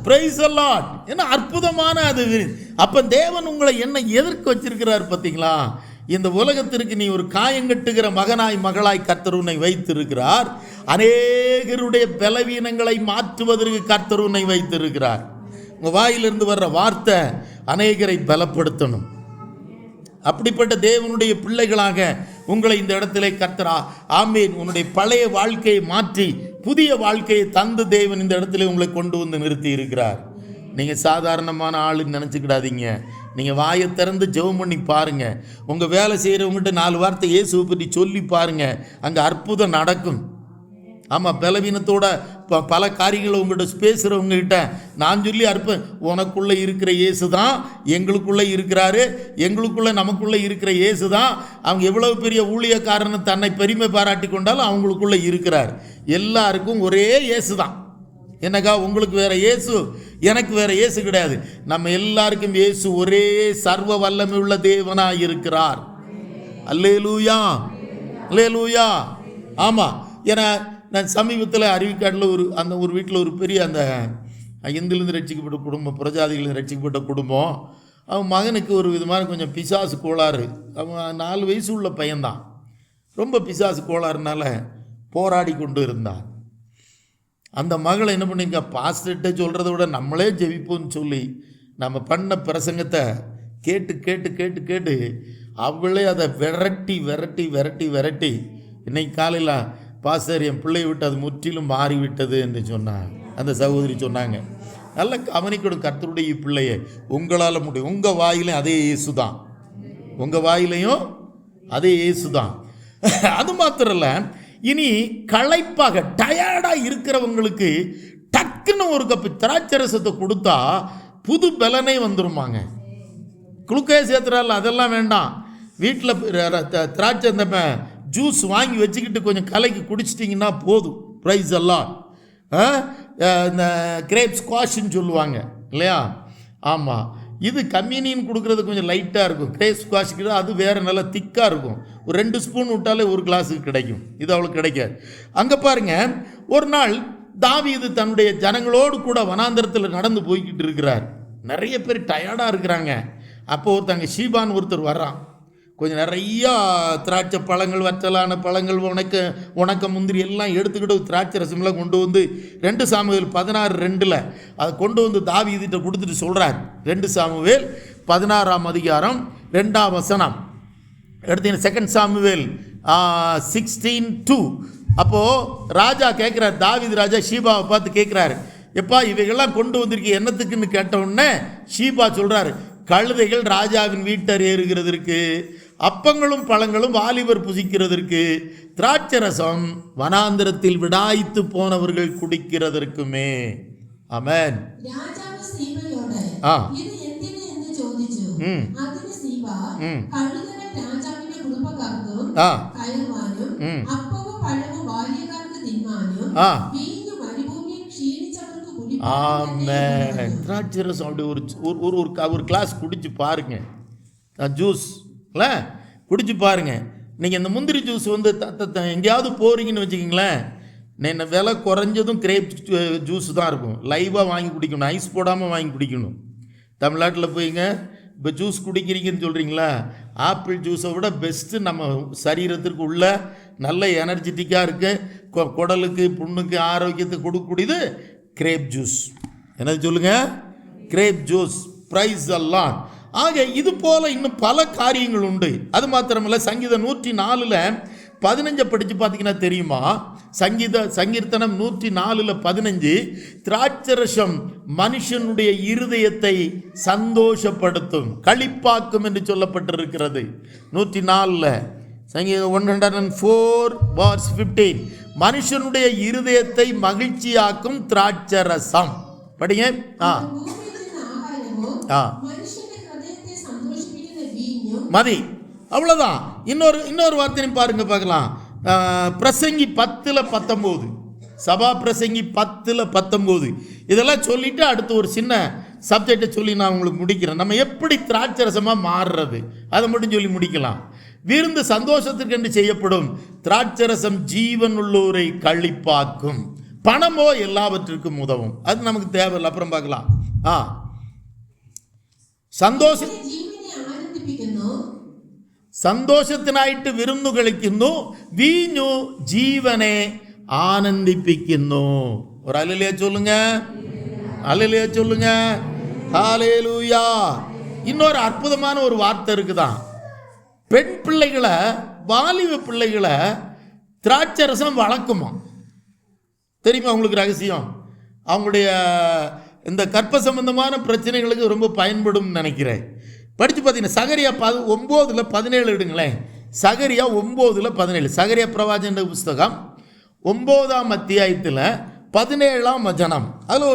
Praise the Lord. என்ன அற்புதமான அது. அப்ப தேவன் உங்களை என்ன எதற்கு வச்சிருக்கிறார் பார்த்தீங்களா? இந்த உலகத்திற்கு நீ ஒரு காயங்கட்டுகிற மகனாய் மகளாய் கர்த்தர் உன்னை வைத்திருக்கிறார். அநேகருடைய பலவீனங்களை மாற்றுவதற்கு கர்த்தர் உன்னை வைத்திருக்கிறார். உங்கள் வாயிலிருந்து வர்ற வார்த்தை அநேகரை பலப்படுத்தணும். அப்படிப்பட்ட தேவனுடைய பிள்ளைகளாக உங்களை இந்த இடத்திலே கர்த்தரா ஆமேன் உன்னுடைய பழைய வாழ்க்கையை மாற்றி புதிய வாழ்க்கையை தந்து தேவன் இந்த இடத்துல உங்களை கொண்டு வந்து நிறுத்தி இருக்கிறார். நீங்கள் சாதாரணமான ஆளுன்னு நினச்சிக்கிடாதீங்க. நீங்கள் வாயை திறந்து ஜெபம் பண்ணி பாருங்கள். உங்கள் வேலை செய்கிறவங்ககிட்ட 4 வார்த்தை இயேசுவை பற்றி சொல்லி பாருங்கள். அங்கே அற்புதம் நடக்கும். ஆமாம், பலவீனத்தோட பல காரியங்களை உங்கள்கிட்ட பேசுகிறவங்ககிட்ட நான் சொல்லி உனக்குள்ளே இருக்கிற இயேசு தான் எங்களுக்குள்ளே இருக்கிறாரு, எங்களுக்குள்ளே நமக்குள்ளே இருக்கிற இயேசு தான். அவங்க எவ்வளவு பெரிய ஊழியக்காரன்னு தன்னை பெருமை பாராட்டி கொண்டாலும் அவங்களுக்குள்ளே இருக்கிறார். எல்லாருக்கும் ஒரே இயேசு தான். என்னக்கா உங்களுக்கு வேற இயேசு, எனக்கு வேற இயேசு கிடையாது. நம்ம எல்லாருக்கும் இயேசு ஒரே சர்வ வல்லமை உள்ள தேவனாக இருக்கிறார். அல்லேலூயா, அல்லேலூயா. ஆமாம், ஏன்னா நான் சமீபத்தில் அருவிக்காட்டில் ஒரு வீட்டில் ஒரு பெரிய அந்த இந்துலேருந்து ரட்சிக்கப்பட்ட குடும்பம், புரஜாதிகளிருந்து ரட்சிக்கப்பட்ட குடும்பம். அவன் மகனுக்கு ஒரு விதமான கொஞ்சம் பிசாசு கோளாறு. அவன் 4 வயசு உள்ள பையன்தான். ரொம்ப பிசாசு கோளாறுனால போராடி கொண்டு இருந்தான். அந்த மகளை என்ன பண்ணியிருக்கா, பாஸ்டர்கிட்ட சொல்கிறத விட நம்மளே ஜெபிப்போம்னு சொல்லி நம்ம பண்ண பிரசங்கத்தை கேட்டு கேட்டு கேட்டு கேட்டு அவளே அதை விரட்டி விரட்டி விரட்டி விரட்டி இன்னைக்கு காலையில் பாஸ்டர் என் பிள்ளையை விட்டு அது முற்றிலும் மாறிவிட்டது என்று சொன்னாங்க. அந்த சகோதரி சொன்னாங்க. நல்ல கவனிக்கணும் கர்த்தருடைய பிள்ளையை. உங்களால் முடியும். உங்கள் வாயிலையும் அதே இயேசு தான், உங்கள் வாயிலையும் அதே இயேசு தான். அது மாத்திரம் இல்லை, இனி களைப்பாக டயர்டாக இருக்கிறவங்களுக்கு டக்குன்னு ஒரு கப்பு திராட்சை ரசத்தை கொடுத்தா புது பலனே வந்துருமாங்க. குளுக்கோஸ் சேர்த்துறால அதெல்லாம் வேண்டாம். வீட்டில் திராட்சை இந்த ஜூஸ் வாங்கி வச்சுக்கிட்டு கொஞ்சம் கலக்கி குடிச்சிட்டிங்கன்னா போதும். ப்ரைஸ் எல்லாம் இந்த கிரேப் ஸ்குவாஷ்ன்னு சொல்லுவாங்க இல்லையா? ஆமாம், இது கம்யூனியன் கொடுக்குறது கொஞ்சம் லைட்டாக இருக்கும். கிரேப் ஸ்குவாஷுக்கு அது வேறு நல்லா திக்காக இருக்கும். ஒரு 2 ஸ்பூன் விட்டாலே ஒரு கிளாஸுக்கு கிடைக்கும். இது அவளுக்கு கிடைக்காது. அங்கே பாருங்கள், ஒரு நாள் தாவீது தன்னுடைய ஜனங்களோடு கூட வனாந்தரத்தில் நடந்து போய்கிட்டு இருக்கிறார். நிறைய பேர் டயர்டாக இருக்கிறாங்க. அப்போது ஒருத்தங்க ஷீபான் ஒருத்தர் வர்றான். கொஞ்சம் நிறையா திராட்சை பழங்கள், வற்றலான பழங்கள், உணக்க முந்திரி எல்லாம் எடுத்துக்கிட்டு திராட்சை ரசம்லாம் கொண்டு வந்து 2 சாமுவேல் 16:2 அதை கொண்டு வந்து தாவீதுகிட்ட கொடுத்துட்டு சொல்கிறார். 2 சாமுவேல் 16ஆம் அதிகாரம் 2ஆம் வசனம் எடுத்தீங்கன்னா 2 சாமுவேல் 16:2. அப்போது ராஜா கேட்குறார், தாவீது ராஜா ஷீபாவை பார்த்து கேட்குறாரு, எப்பா இவைகள்லாம் கொண்டு வந்திருக்கீங்க என்னத்துக்குன்னு கேட்டவுடனே ஷீபா சொல்கிறாரு, கழுதைகள் ராஜாவின் வீட்டர் ஏறுகிறதற்கு, அப்பங்களும் பழங்களும் வாலிபர் புசிக்கிறதற்கு, திராட்சை ரசம் வனாந்திரத்தில் விடாய்த்து போனவர்கள் குடிக்கிறதற்குமே. ஆமென். திராட்சை ரசம் அப்படி ஒரு கிளாஸ் குடிச்சு பாருங்க. ஜூஸ்ல குடிச்சு பாருங்க. நீங்கள் இந்த முந்திரி ஜூஸ் வந்து எங்கேயாவது போகிறீங்கன்னு வச்சுக்கிங்களேன், என்ன விலை குறைஞ்சதும் கிரேப் ஜூஸ் தான் இருக்கும். லைவாக வாங்கி குடிக்கணும், ஐஸ் போடாமல் வாங்கி குடிக்கணும். தமிழ்நாட்டில் போய்ங்க இப்போ ஜூஸ் குடிக்கிறீங்கன்னு சொல்கிறீங்களா, ஆப்பிள் ஜூஸை விட பெஸ்ட்டு நம்ம சரீரத்திற்கு உள்ள நல்ல எனர்ஜெட்டிக்காக இருக்கு, குடலுக்கு புண்ணுக்கு ஆரோக்கியத்துக்கு கொடுக்கக்கூடியது கிரேப் ஜூஸ். என்னது சொல்லுங்க? Grape juice. பிரைஸ் எல்லாம். ஆக இது போல இன்னும் பல காரியங்கள் உண்டு. அது மாத்திரமல்ல, சங்கீதம் 104:15 படித்து பார்த்தீங்கன்னா தெரியுமா, சங்கீர்த்தனம் 104:15 திராட்சரசம் மனுஷனுடைய இருதயத்தை சந்தோஷப்படுத்தும், களிப்பாக்கும் என்று சொல்லப்பட்டிருக்கிறது. 104 சங்கீதம் 104:15 மனுஷனுடைய இருதயத்தை மகிழ்ச்சியாக்கும் திராட்சரசம். படிங்க. மதி. அவ்வளோதான். இன்னொரு வார்த்தை பாருங்க பார்க்கலாம். பிரசங்கி 10:19, சபா பிரசங்கி 10:19. இதெல்லாம் சொல்லிட்டு அடுத்து ஒரு சின்ன சப்ஜெக்டை சொல்லி நான் உங்களுக்கு முடிக்கிறேன். நம்ம எப்படி திராட்சரசமாக மாறுறது அதை மட்டும் சொல்லி முடிக்கலாம். விருந்து சந்தோஷத்திற்கென்று செய்யப்படும், திராட்சரசம் ஜீவன் உள்ளோரை களிப்பாக்கும், பணமோ எல்லாவற்றிற்கும் உதவும். அது நமக்கு தேவையில்லை, அப்புறம் பார்க்கலாம். സന്തോഷത്തിനായിട്ട് വിരുന്നു കഴിക്കുന്നു, വീഞ്ഞു ജീവനെ ആനന്ദിപ്പിക്കുന്നു. ഒരു ഹല്ലേലൂയ ചൊല്ലുங்க, ஹல்லேலூயா சொல்லுங்க, ஹல்லேலூயா. இன்னொரு அற்புதமான ஒரு வார்த்தை இருக்குதான். பெண் பிள்ளைகளை, வாலிப பிள்ளைகளை திராட்சரசம் வளர்க்குமா தெரியுமா உங்களுக்கு ரகசியம்? அவங்களுடைய இந்த கற்ப சம்பந்தமான பிரச்சனைகளுக்கு ரொம்ப பயன்படும் நினைக்கிறேன். படித்து பார்த்தீங்கன்னா சகரியா 9:17 எடுங்களேன். சகரியா 9:17. சகரியா பிரவாச்சன புஸ்தகம் 9ஆம் அத்தியாயத்தில் 17ஆம் வசனம். அதில்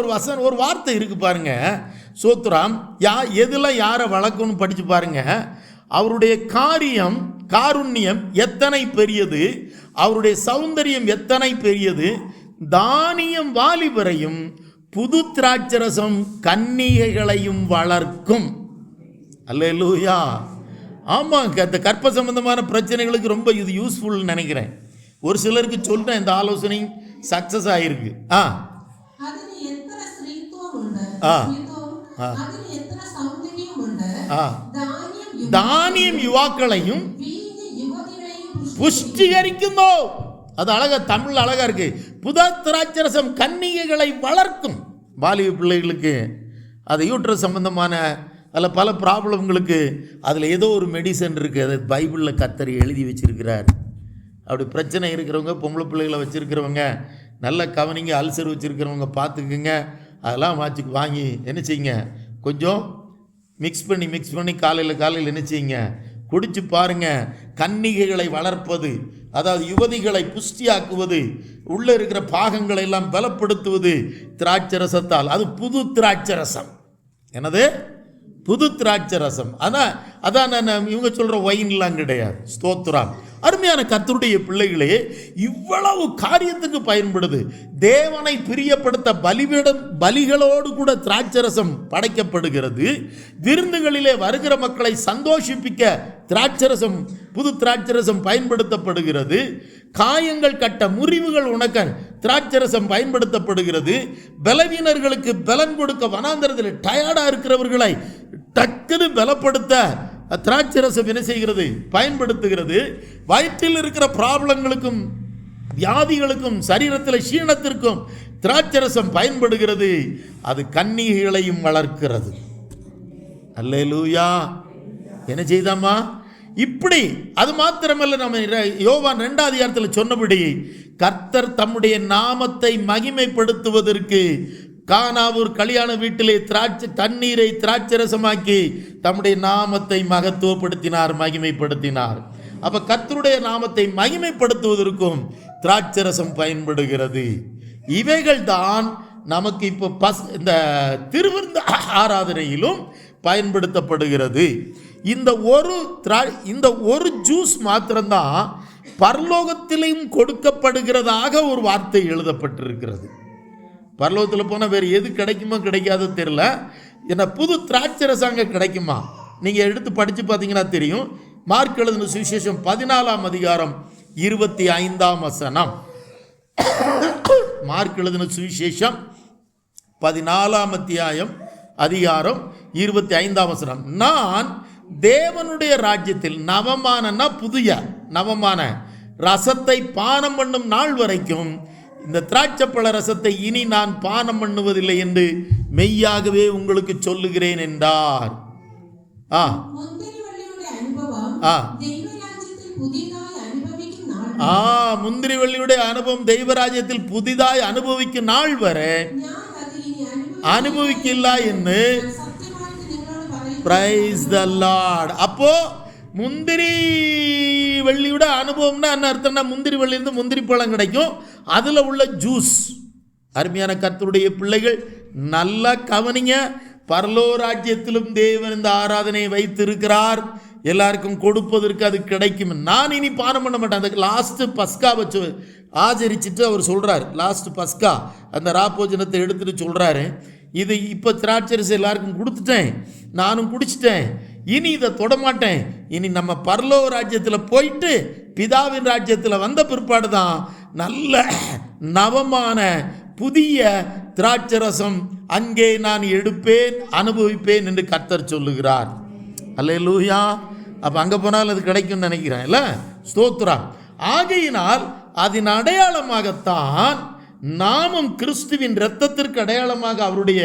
ஒரு வார்த்தை இருக்குது பாருங்க. சோத்ராம் எதில் யாரை வளர்க்கணும்னு படித்து பாருங்க. அவருடைய காருண்யம் எத்தனை பெரியது, அவருடைய சௌந்தரியம் எத்தனை பெரியது. தானியம் வாலிபரையும் புது திராட்சரசம் கன்னிகைகளையும் வளர்க்கும். அல்லேலூயா. ஆமாங்க, இந்த கற்ப சம்பந்தமான பிரச்சனைகளுக்கு ரொம்ப இது யூஸ்ஃபுல்னு நினைக்கிறேன். ஒரு சிலருக்கு சொல்றேன், இந்த ஆலோசனை சக்சஸ் ஆயிருக்கு. தானியம் யுவாக்களையும் புஷ்டிகரிக்குந்தோ. அது அழகா, தமிழ் அழகா இருக்கு. புது திராட்சரசம் கன்னிகைகளை வளர்க்கும். வாலிப பிள்ளைகளுக்கு அது யூட்ரஸ் சம்பந்தமான அதில் பல ப்ராப்ளங்களுக்கு அதில் ஏதோ ஒரு மெடிசன் இருக்குது. அதை பைபிளில் கர்த்தர் எழுதி வச்சிருக்கிறார். அப்படி பிரச்சனை இருக்கிறவங்க, பொம்பளை பிள்ளைகளை வச்சுருக்கிறவங்க நல்ல கவனிங்க. அல்சர் வச்சுருக்கிறவங்க பார்த்துக்குங்க. அதெல்லாம் வாங்கி என்ன செய்யுங்க, கொஞ்சம் மிக்ஸ் பண்ணி காலையில் என்ன செய்யுங்க, குடிச்சு பாருங்கள். கன்னிகைகளை வளர்ப்பது, அதாவது யுவதிகளை புஷ்டியாக்குவது, உள்ளே இருக்கிற பாகங்களை எல்லாம் பலப்படுத்துவது திராட்சரசத்தால். அது புது திராட்சரசம். என்னது? புது திராட்சரசம். அதான் இவங்க சொல்கிற ஒயின்லாம் கிடையாது. ஸ்தோத்திரம். அருமையான கர்த்தருடைய பிள்ளைகளே, இவ்வளவு காரியத்துக்கு பயன்படுது. தேவனை பிரியப்படுத்த பலிகளோடு கூட திராட்சரசம் படைக்கப்படுகிறது. விருந்துகளிலே வருகிற மக்களை சந்தோஷிப்பிக்க திராட்சரசம், புது திராட்சரசம் பயன்படுத்தப்படுகிறது. காயங்கள் கட்ட, முறிவுகள் உணக்க திராட்சரசம் பயன்படுத்தப்படுகிறது. பலவீனர்களுக்கு பலன் கொடுக்க, வனாந்தரத்தில் டயர்டாக இருக்கிறவர்களை டக்குன்னு பலப்படுத்த திராட்சரசம் என்ன செய்கிறது, பயன்படுத்துகிறது. வயிற்றில் இருக்கிற ப்ராப்ளங்களுக்கும் வியாதிகளுக்கும் சரீரத்தில் க்ஷீணத்திற்கும் திராட்சரசம் பயன்படுகிறது. அது கன்னிகைகளையும் வளர்க்கிறது. அல்லேலூயா. என்ன செய்தாமா இப்படி? அது மாத்திரமல்ல, நம்ம யோவான் 2ஆம் அதிகாரத்தில் சொன்னபடி கர்த்தர் தம்முடைய நாமத்தை மகிமைப்படுத்துவதற்கு கானாவூர் கல்யாண வீட்டிலே தண்ணீரை திராட்சரசமாக்கி தம்முடைய நாமத்தை மகத்துவப்படுத்தினார், மகிமைப்படுத்தினார். அப்ப கர்த்தருடைய நாமத்தை மகிமைப்படுத்துவதற்கும் திராட்சரசம் பயன்படுகிறது. இவைகள் தான் நமக்கு இப்போ இந்த திருவிருந்து ஆராதனையிலும் பயன்படுத்தப்படுகிறது. இந்த ஒரு ஜூஸ் மாத்திரம்தான் பரலோகத்திலும் கொடுக்கப்படுகிறதாக ஒரு வார்த்தை எழுதப்பட்டிருக்கிறது. பரலோகத்தில் போனால் வேறு எது கிடைக்குமோ கிடைக்காதோ தெரியல. ஏன்னா புது திராட்சரசம் அங்கே கிடைக்குமா? நீங்கள் எடுத்து படித்து பார்த்தீங்கன்னா தெரியும். மார்க் எழுதின சுவிசேஷம் 14ஆம் அதிகாரம் 25ஆம் வசனம். மார்க் எழுதின சுவிசேஷம் 14ஆம் அதிகாரம் 25ஆம் வசனம். நான் தேவனுடைய ராஜ்யத்தில், நவமான புதிய நவமான ரசத்தை பானம் பண்ணும் நாள் வரைக்கும் இந்த திராட்சைப்பழ ரசத்தை இனி நான் பானம் பண்ணுவதில்லை என்று மெய்யாகவே உங்களுக்கு சொல்லுகிறேன் என்றார். முந்திரிவள்ளியுடைய அனுபவம் தெய்வராஜ்யத்தில் புதிதாய் அனுபவிக்கும் நாள் வரை அனுபவிக்கல என்று பிரைஸ் தி லார்ட். அப்போ முந்திரி வள்ளியோட அனுபவம்னா என்ன அர்த்தம்னா, முந்திரி வள்ளியிலிருந்து முந்திரி பழம் கிடைக்கும், அதில் உள்ள ஜூஸ். அருமையான கர்த்தருடைய பிள்ளைகள் நல்லா கவனிங்க. பரலோக ராஜ்யத்திலும் தேவன் இந்த ஆராதனையை வைத்திருக்கிறார், எல்லாருக்கும் கொடுப்பதற்கு அது கிடைக்கும். நான் இனி பானம் பண்ண மாட்டேன். அந்த லாஸ்ட் பஸ்கா வச்சு ஆச்சரிச்சுட்டு அவர் சொல்கிறார், லாஸ்ட் பஸ்கா அந்த ராப்போஜனத்தை எடுத்துகிட்டு சொல்கிறாரு, இது இப்போ திராட்சரசு எல்லாருக்கும் கொடுத்துட்டேன், நானும் குடிச்சிட்டேன், இனி இதை தொடமாட்டேன். இனி நம்ம பரலோக ராஜ்யத்தில் போயிட்டு பிதாவின் ராஜ்யத்தில் வந்த பிற்பாடு தான் நல்ல நவமான புதிய திராட்சரசம் அங்கே நான் எடுப்பேன், அனுபவிப்பேன் என்று கர்த்தர் சொல்லுகிறார். அல்லேலூயா. அப்போ அங்கே போனால் அது கிடைக்கும்னு நினைக்கிறேன் இல்லை? ஸ்தோத்திரம். ஆகையினால் அதன் அடையாளமாகத்தான் நாமும் கிறிஸ்துவின் இரத்தத்திற்கு அடையாளமாக, அவருடைய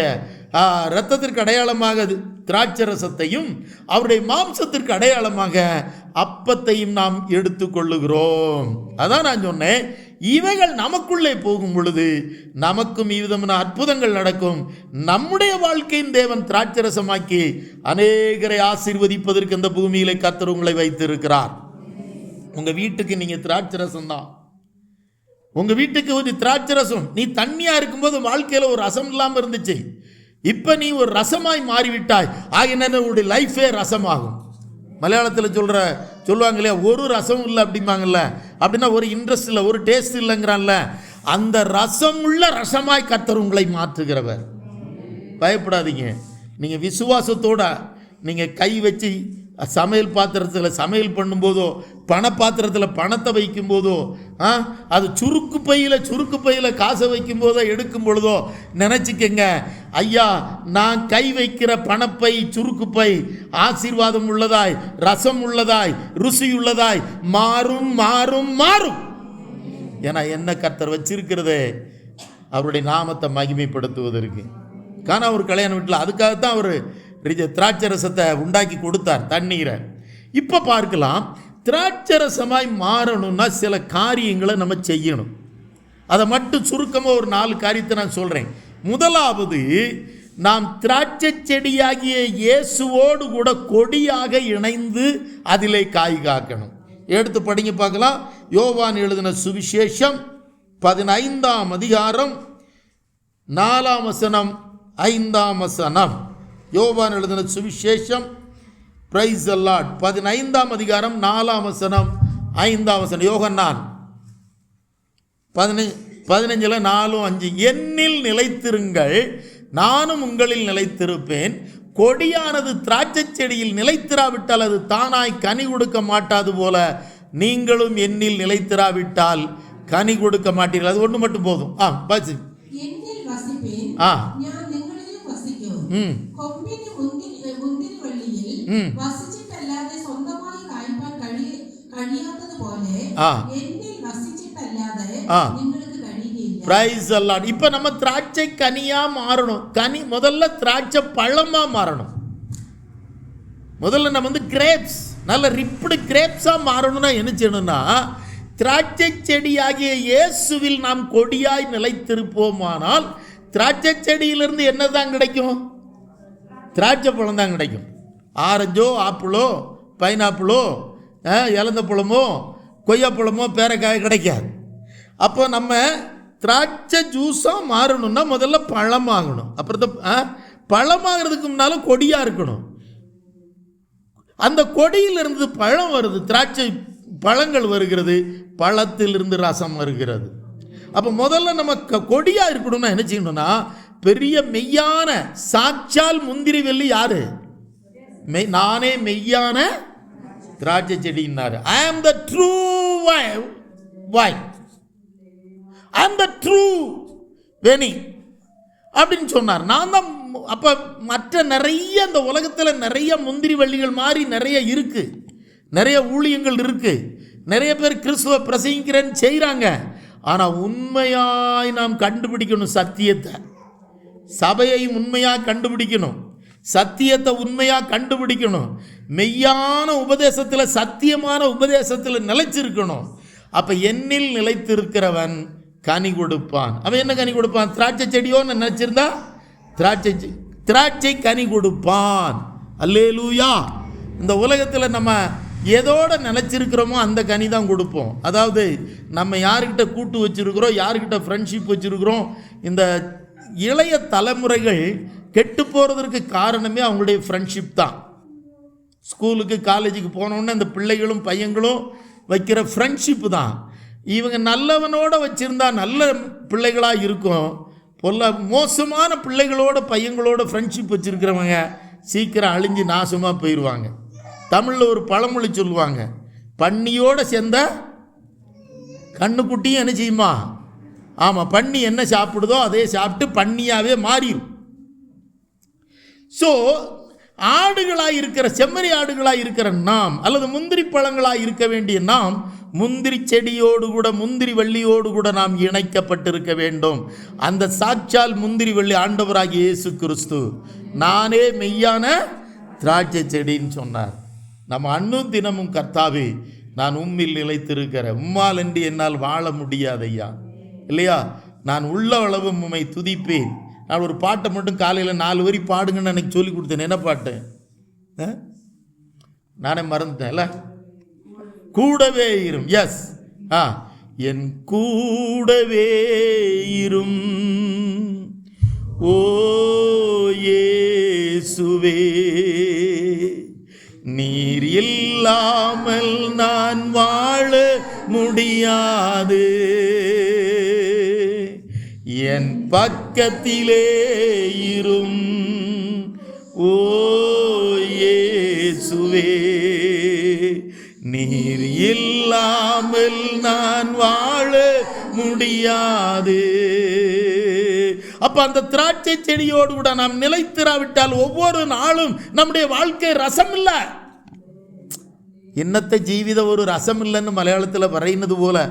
இரத்தத்திற்கு அடையாளமாக திராட்சரசத்தையும் அவருடைய மாம்சத்திற்கு அடையாளமாக அப்பத்தையும் நாம் எடுத்துக்கொள்ளுகிறோம். அதான் நான் சொன்னேன், இவைகள் நமக்குள்ளே போகும் பொழுது நமக்கும் இவ்விதமான அற்புதங்கள் நடக்கும். நம்முடைய வாழ்க்கையின் தேவன் திராட்சரசமாக்கி அநேகரை ஆசீர்வதிப்பதற்கு இந்த பூமியிலே கர்த்தர் உங்களை வைத்திருக்கிறார். உங்கள் வீட்டுக்கு நீங்கள் திராட்சரசம் தான். உங்கள் வீட்டுக்கு ஒரு திராட்சரசம். நீ தண்ணியாக இருக்கும்போது வாழ்க்கையில் ஒரு ரசம் இல்லாமல் இருந்துச்சு, இப்போ நீ ஒரு ரசமாய் மாறிவிட்டாய். ஆகினால உங்களுடைய லைஃபே ரசமாகும். மலையாளத்தில் சொல்லுவாங்க இல்லையா, ஒரு ரசம் இல்லை அப்படிம்பாங்கல்ல, அப்படின்னா ஒரு இன்ட்ரெஸ்ட் இல்லை, ஒரு டேஸ்ட் இல்லைங்கிறான்ல, அந்த ரசம் உள்ள ரசமாய் கர்த்தர் உங்களை மாற்றுகிறவர். பயப்படாதீங்க. நீங்கள் விசுவாசத்தோட நீங்கள் கை வச்சு சமையல் பாத்திரத்தில் சமையல் பண்ணும்போதோ, பண பாத்திரத்தில் பணத்தை வைக்கும் போதோ, அது சுருக்கு பையில் காசை வைக்கும் போதோ எடுக்கும் பொழுதோ நினச்சிக்கங்க, ஐயா நான் கை வைக்கிற பணப்பை சுருக்கு பை ஆசீர்வாதம் உள்ளதாய், ரசம் உள்ளதாய், ருசி உள்ளதாய் மாறும் மாறும் மாறும். ஏன்னா என்ன கர்த்தர் வச்சிருக்கிறதே அவருடைய நாமத்தை மகிமைப்படுத்துவதற்கு. காணா ஒரு கல்யாண வீட்டில் அதுக்காகத்தான் அவர் திராட்சரசத்தை உண்டாக்கி கொடுத்தார், தண்ணீரை. இப்போ பார்க்கலாம், திராட்சரசமாய் மாறணும்னா சில காரியங்களை நம்ம செய்யணும். அதை மட்டும் சுருக்கமாக ஒரு 4 காரியத்தை நான் சொல்கிறேன். முதலாவது, நாம் திராட்சை செடியாகிய இயேசுவோடு கூட கொடியாக இணைந்து அதிலே காய் காக்கணும். எடுத்து படிங்க பார்க்கலாம். யோவான் எழுதின சுவிசேஷம் 15ஆம் அதிகாரம் 4ஆம் வசனம் 5ஆம் வசனம். யோவான் எழுதின சுவிசேஷம் பிரைஸ் தி லார்ட் 15ஆம் அதிகாரம் 4ஆம் வசனம் 5ஆம் வசனம். யோகன்னான் 15 4 5. என்னில் நிலைத்திருங்கள், நானும் உங்களில் நிலைத்திருப்பேன். கொடியானது திராட்சை செடியில் நிலைத்திராவிட்டால் அது தானாய் கனி கொடுக்க மாட்டாது போல, நீங்களும் என்னில் நிலைத்திராவிட்டால் கனி கொடுக்க மாட்டீர்கள். அது ஒன்று மட்டும் போதும். பாச்சு இப்ப நம்ம திராட்சை கனியா மாறணும். கனி முதல்ல திராட்சை பழமா மாறணும். முதல்ல நம்ம கிரேப்ஸ், நல்ல ரிப்டு கிரேப்ஸா மாறணும்னா என்ன செய்யணும்னா, திராட்சை செடியாகிய இயேசுவில் நாம் கொடியாய் நிலைத்திருப்போமானால் திராட்சை செடியிலிருந்து என்னதான் கிடைக்கும்? திராட்சை பழம் தான் கிடைக்கும். ஆரஞ்சோ, ஆப்பிளோ, பைனாப்பிளோ, இலந்த பழமோ, கொய்யாப்பழமோ, பேரக்காய் கிடைக்காது. அப்போ நம்ம திராட்சை ஜூஸாக மாறணும்னா முதல்ல பழமாகணும். அப்புறம் பழமாகிறதுக்கு முன்னாலும் கொடியாக இருக்கணும். அந்த கொடியிலிருந்து பழம் வருது, திராட்சை பழங்கள் வருகிறது, பழத்திலிருந்து ரசம் வருகிறது. அப்போ முதல்ல நம்ம கொடியாக இருக்கணும்னா என்ன செய்யணும்னா, பெரிய மெய்யான சாட்சால் முந்திரி வெள்ளி யாரு? நானே மெய்யான திராட்சை செடினாரு. I am the true vine. I am the true vine அப்படின்னு சொன்னார். நான் தான். அப்போ மற்ற நிறைய இந்த உலகத்தில் நிறைய முந்திரி வள்ளிகள் மாதிரி நிறைய இருக்கு, நிறைய ஊழியங்கள் இருக்கு, நிறைய பேர் கிறிஸ்துவ பிரசங்கிக்கிறேன்னு செய்கிறாங்க. ஆனால் உண்மையாய் நாம் கண்டுபிடிக்கணும் சத்தியத்தை. சபையை உண்மையாக கண்டுபிடிக்கணும், சத்தியத்தை உண்மையாக கண்டுபிடிக்கணும், மெய்யான உபதேசத்தில் சத்தியமான உபதேசத்தில் நிலைச்சிருக்கணும். அப்போ என்னில் நிலைத்திருக்கிறவன் கனி கொடுப்பான். அவன் என்ன கனி கொடுப்பான்? திராட்சை செடியோன்னு நினச்சிருந்தா திராட்சை கனி கொடுப்பான். அல்லேலூயா. இந்த உலகத்தில் நம்ம எதோட நினச்சிருக்கிறோமோ அந்த கனி தான் கொடுப்போம். அதாவது நம்ம யார்கிட்ட கூட்டு வச்சுருக்கிறோம், யார்கிட்ட ஃப்ரெண்ட்ஷிப் வச்சுருக்கிறோம். இந்த இளைய தலைமுறைகள் கெட்டு போகிறதுக்கு காரணமே அவங்களுடைய ஃப்ரெண்ட்ஷிப் தான். ஸ்கூலுக்கு காலேஜுக்கு போனோன்னே இந்த பிள்ளைகளும் பையங்களும் வைக்கிற ஃப்ரெண்ட்ஷிப்பு தான். இவங்க நல்லவனோட வச்சுருந்தா நல்ல பிள்ளைகளாக இருக்கும். மோசமான பிள்ளைகளோட பையங்களோட ஃப்ரெண்ட்ஷிப் வச்சுருக்கிறவங்க சீக்கிரம் அழிஞ்சு நாசமாக போயிடுவாங்க. தமிழில் ஒரு பழமொழி சொல்லுவாங்க, பன்னியோடு சேர்ந்த கண்ணுக்குட்டியும் என்ன செய்யுமா? ஆமாம், பன்னி என்ன சாப்பிடுதோ அதே சாப்பிட்டு பன்னியாகவே மாறிடும். ஸோ ஆடுகளாக இருக்கிற, செம்மறி ஆடுகளாக இருக்கிற நாம், அல்லது முந்திரி பழங்களாக இருக்க வேண்டிய நாம், முந்திரி செடியோடு கூட, முந்திரி வள்ளியோடு கூட நாம் இணைக்கப்பட்டிருக்க வேண்டும். அந்த சாட்சால் முந்திரி வள்ளி ஆண்டவராகிய இயேசு கிறிஸ்து, நானே மெய்யான திராட்சை செடின்னு சொன்னார். நம்ம அன்னும் தினமும் கர்த்தாவே நான் உம்மில் நிலைத்திருக்கிறேன், உம்மால் என்று என்னால் வாழ முடியாதையா, இல்லையா? நான் உள்ள அளவு உம்மை துதிப்பேன். நான் ஒரு பாட்டை மட்டும் காலையில் 4 வரி பாடுங்கன்னு எனக்கு சொல்லி கொடுத்தேன். என்ன பாட்டு? நானே மறந்துட்டேன்ல. கூடவே இரும். எஸ், என் கூடவே இரும் ஓ இயேசுவே, நீர் இல்லாமல் நான் வாழ முடியாது, என் பக்கத்திலே இரும் ஓ இயேசுவே, நீர் இல்லாமல் நான் வாழ முடியாது. அப்ப அந்த திராட்சை செடியோடு கூட நாம் நிலைத்திராவிட்டால் ஒவ்வொரு நாளும் நம்முடைய வாழ்க்கை ரசம் இல்லை. ഇന്നത്തെ ജീവിതം ഒരു രസമില്ലെന്ന് മലയാളത്തിൽ പറയുന്നത് പോലെ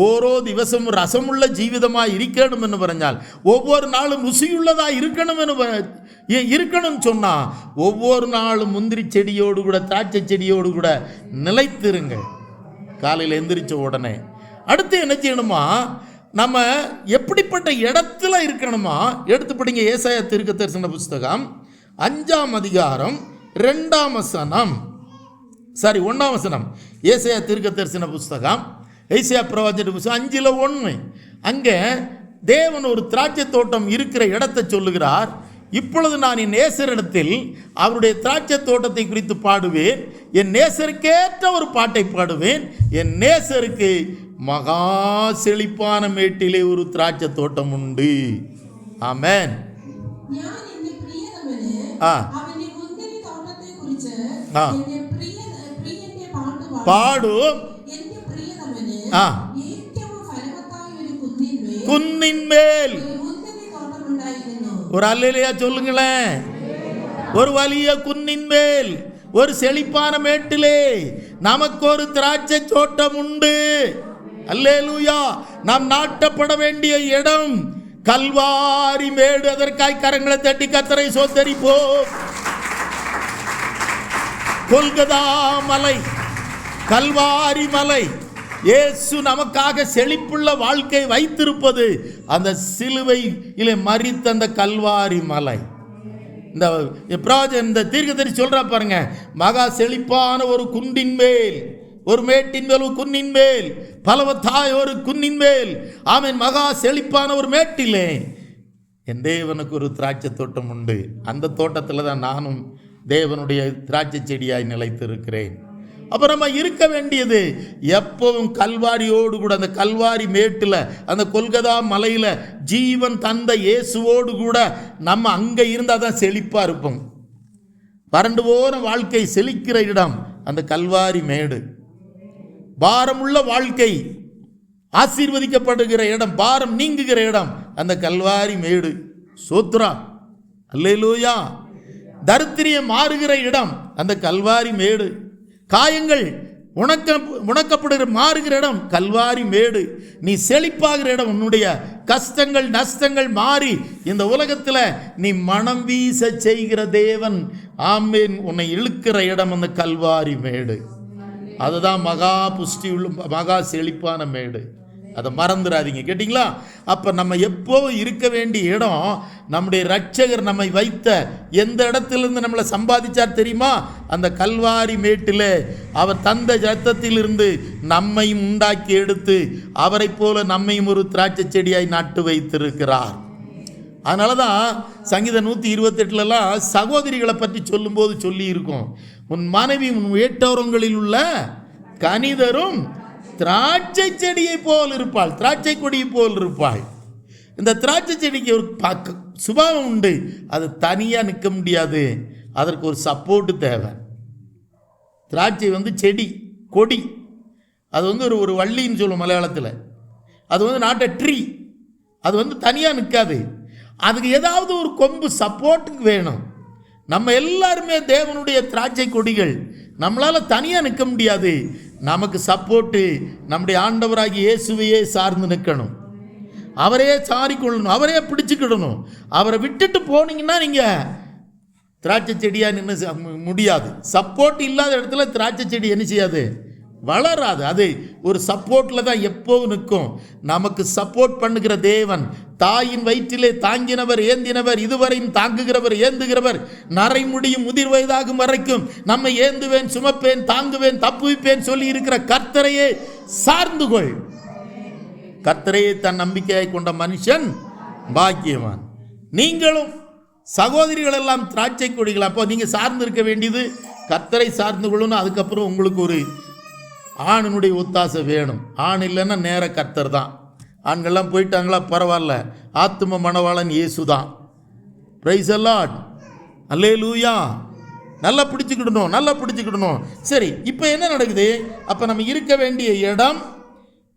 ഓരോ ദിവസവും രസമുള്ള ജീവിതമായി ഇരിക്കണമെന്ന് പറഞ്ഞാൽ ஒவ்வொரு நாளும் ருசியுள்ளதாக இருக்கணும்னு சொன்னால் ஒவ்வொரு நாளும் முந்திரி செடியோடு கூட திராட்சை செடியோடு கூட நிலைத்திருங்க. காலையில் எந்திரிச்ச உடனே அடுத்து என்ன செய்யணுமா, நம்ம எப்படிப்பட்ட இடத்துல இருக்கணுமா? எடுத்து படிங்க ஏசாயா தீர்க்கதரிசன புஸ்தகம் 5ஆம் அதிகாரம் 2ஆம் வசனம், 1ஆம் வசனம். ஏசாயா தீர்க்கதரிசன புஸ்தகம், ஏசாயா பிரவாச்சன புஸ்தகம் 5:1. அங்கே தேவன் ஒரு திராட்சை தோட்டம் இருக்கிற இடத்தை சொல்லுகிறார். இப்பொழுது நான் என் நேசரிடத்தில் அவருடைய திராட்சை தோட்டத்தை குறித்து பாடுவேன், என் நேசருக்கேற்ற ஒரு பாட்டை பாடுவேன். என் நேசருக்கு மகா செழிப்பான மேட்டிலே ஒரு திராட்சை தோட்டம் உண்டு. ஆமென். பாடு குன்னின் மேல் ஒரு அல்லேலூயா சொல்லுங்களேன். ஒரு வலிய குன்னின் மேல் ஒரு செழிப்பான மேட்டிலே நமக்கு ஒரு திராட்சை தோட்டம் உண்டு. அல்லேலூயா. நாம் நாட்டப்பட வேண்டிய இடம் கல்வாரி மேடு. அதற்காய் கரங்களை தட்டி கர்த்தரை சோத்தரிப்போம். கொல்கதா மலை, கல்வாரி மலை, இயேசு நமக்காக செழிப்புள்ள வாழ்க்கை வைத்திருப்பது அந்த சிலுவையிலே மரித்த அந்த கல்வாரி மலை. இந்த தீர்க்கதரிசி சொல்றா பாருங்க, மகா செழிப்பான ஒரு குன்றின் மேல், ஒரு மேட்டின் மேல், ஒரு குன்னின் மேல், பலவத்தாய் ஒரு குன்னின் மேல், ஆமென், மகா செழிப்பான ஒரு மேட்டிலே என் தேவனுக்கு ஒரு திராட்சை தோட்டம் உண்டு. அந்த தோட்டத்தில் தான் நானும் தேவனுடைய திராட்சை செடியாய் நிலைத்திருக்கிறேன். அப்போ நம்ம இருக்க வேண்டியது எப்பவும் கல்வாரியோடு கூட, அந்த கல்வாரி மேட்டில், அந்த கொல்கதா மலையில் ஜீவன் தந்த இயேசுவோடு கூட நம்ம அங்கே இருந்தால் தான் செழிப்பாக இருப்போம். வறண்டு போன வாழ்க்கை செழிக்கிற இடம் அந்த கல்வாரி மேடு. பாரமுள்ள வாழ்க்கை ஆசீர்வதிக்கப்படுகிற இடம், பாரம் நீங்குகிற இடம் அந்த கல்வாரி மேடு. சோத்ரா, அல்லேலூயா. தரித்திரியம் மாறுகிற இடம் அந்த கல்வாரி மேடு. காயங்கள் உணக்கப்படுகிற மாறுகிற இடம் கல்வாரி மேடு. நீ செழிப்பாகிற இடம், உன்னுடைய கஷ்டங்கள் நஷ்டங்கள் மாறி இந்த உலகத்தில் நீ மனம் வீச செய்கிற தேவன் ஆமேன் உன்னை இழுக்கிற இடம் அந்த கல்வாரி மேடு. அதுதான் மகா புஷ்டி உள்ள மகா செழிப்பான மேடு. அதை மறந்துடாதீங்க. கேட்டிங்களா? அப்போ நம்ம எப்போவும் இருக்க வேண்டிய இடம், நம்முடைய இரட்சகர் நம்மை வைத்த எந்த இடத்திலிருந்து நம்மளை சம்பாதிச்சார் தெரியுமா? அந்த கல்வாரி மேட்டில் அவர் தந்த இரத்தத்திலிருந்து நம்மையும் உண்டாக்கி எடுத்து அவரை போல நம்மையும் ஒரு திராட்சை செடியாய் நட்டு வைத்திருக்கிறார். அதனால தான் சங்கீதம் 128 சகோதரிகளை பற்றி சொல்லும்போது சொல்லி இருக்கும், உன் மனைவி உன் வேட்டோரங்களில் உள்ள கனிதரும் திராட்சை செடியை போல் இருப்பாள், திராட்சை கொடியை போல் இருப்பாள். இந்த திராட்சை செடிக்கு ஒரு சுபாவம் உண்டு, அது தனியாக நிற்க முடியாது, அதற்கு ஒரு சப்போர்ட்டு தேவை. திராட்சை செடி கொடி, அது ஒரு வள்ளின்னு சொல்லுவோம் மலையாளத்தில். அது நாட் அ ட்ரீ, அது தனியாக நிற்காது, அதுக்கு ஏதாவது ஒரு கொம்பு சப்போர்ட்டுக்கு வேணும். நம்ம எல்லாருமே தேவனுடைய திராட்சை கொடிகள், நம்மளால் தனியாக நிற்க முடியாது. நமக்கு சப்போர்ட்டு நம்முடைய ஆண்டவராகி இயேசுவையே சார்ந்து நிற்கணும், அவரையே சாரிக்கொள்ளணும், அவரையே பிடிச்சிக்கிடணும். அவரை விட்டுட்டு போனீங்கன்னா நீங்கள் திராட்சை செடியாக நின்று முடியாது. சப்போர்ட் இல்லாத இடத்துல திராட்சை செடி என்ன செய்யாது, வளராது. அது ஒரு சப்போர்ட்டில் தான் எப்போவும் நிற்கும். நமக்கு சப்போர்ட் பண்ணுகிற தேவன், தாயின் வயிற்றிலே தாங்கினவர் ஏந்தினவர், இதுவரையும் தாங்குகிறவர் ஏந்துகிறவர், நரைமுடியும் முதிர் வயதாகும் வரைக்கும் நம்மை ஏந்துவேன் சுமப்பேன் தாங்குவேன் தப்புவிப்பேன் சொல்லி இருக்கிற கர்த்தரையே சார்ந்து கொள். கர்த்தரையே தன் நம்பிக்கையாய் கொண்ட மனுஷன் பாக்கியவான். நீங்களும் சகோதரிகள் எல்லாம் திராட்சை கொடிகள். அப்போ நீங்கள் சார்ந்து இருக்க வேண்டியது கர்த்தரை சார்ந்து கொள்ளணும். அதுக்கப்புறம் உங்களுக்கு ஒரு ஆணினுடைய ஒத்தாசை வேணும். ஆண் இல்லைன்னா நேர கர்த்தர் தான். ஆண்கள்லாம் போயிட்டாங்களா, பரவாயில்ல, ஆத்தும மணவாளன் இயேசு தான். பிரைஸ் தி லார்ட், அல்லேலூயா. நல்லா பிடிச்சிக்கிடணும், நல்லா பிடிச்சிக்கிடணும். சரி, இப்போ என்ன நடக்குது? அப்போ நம்ம இருக்க வேண்டிய இடம்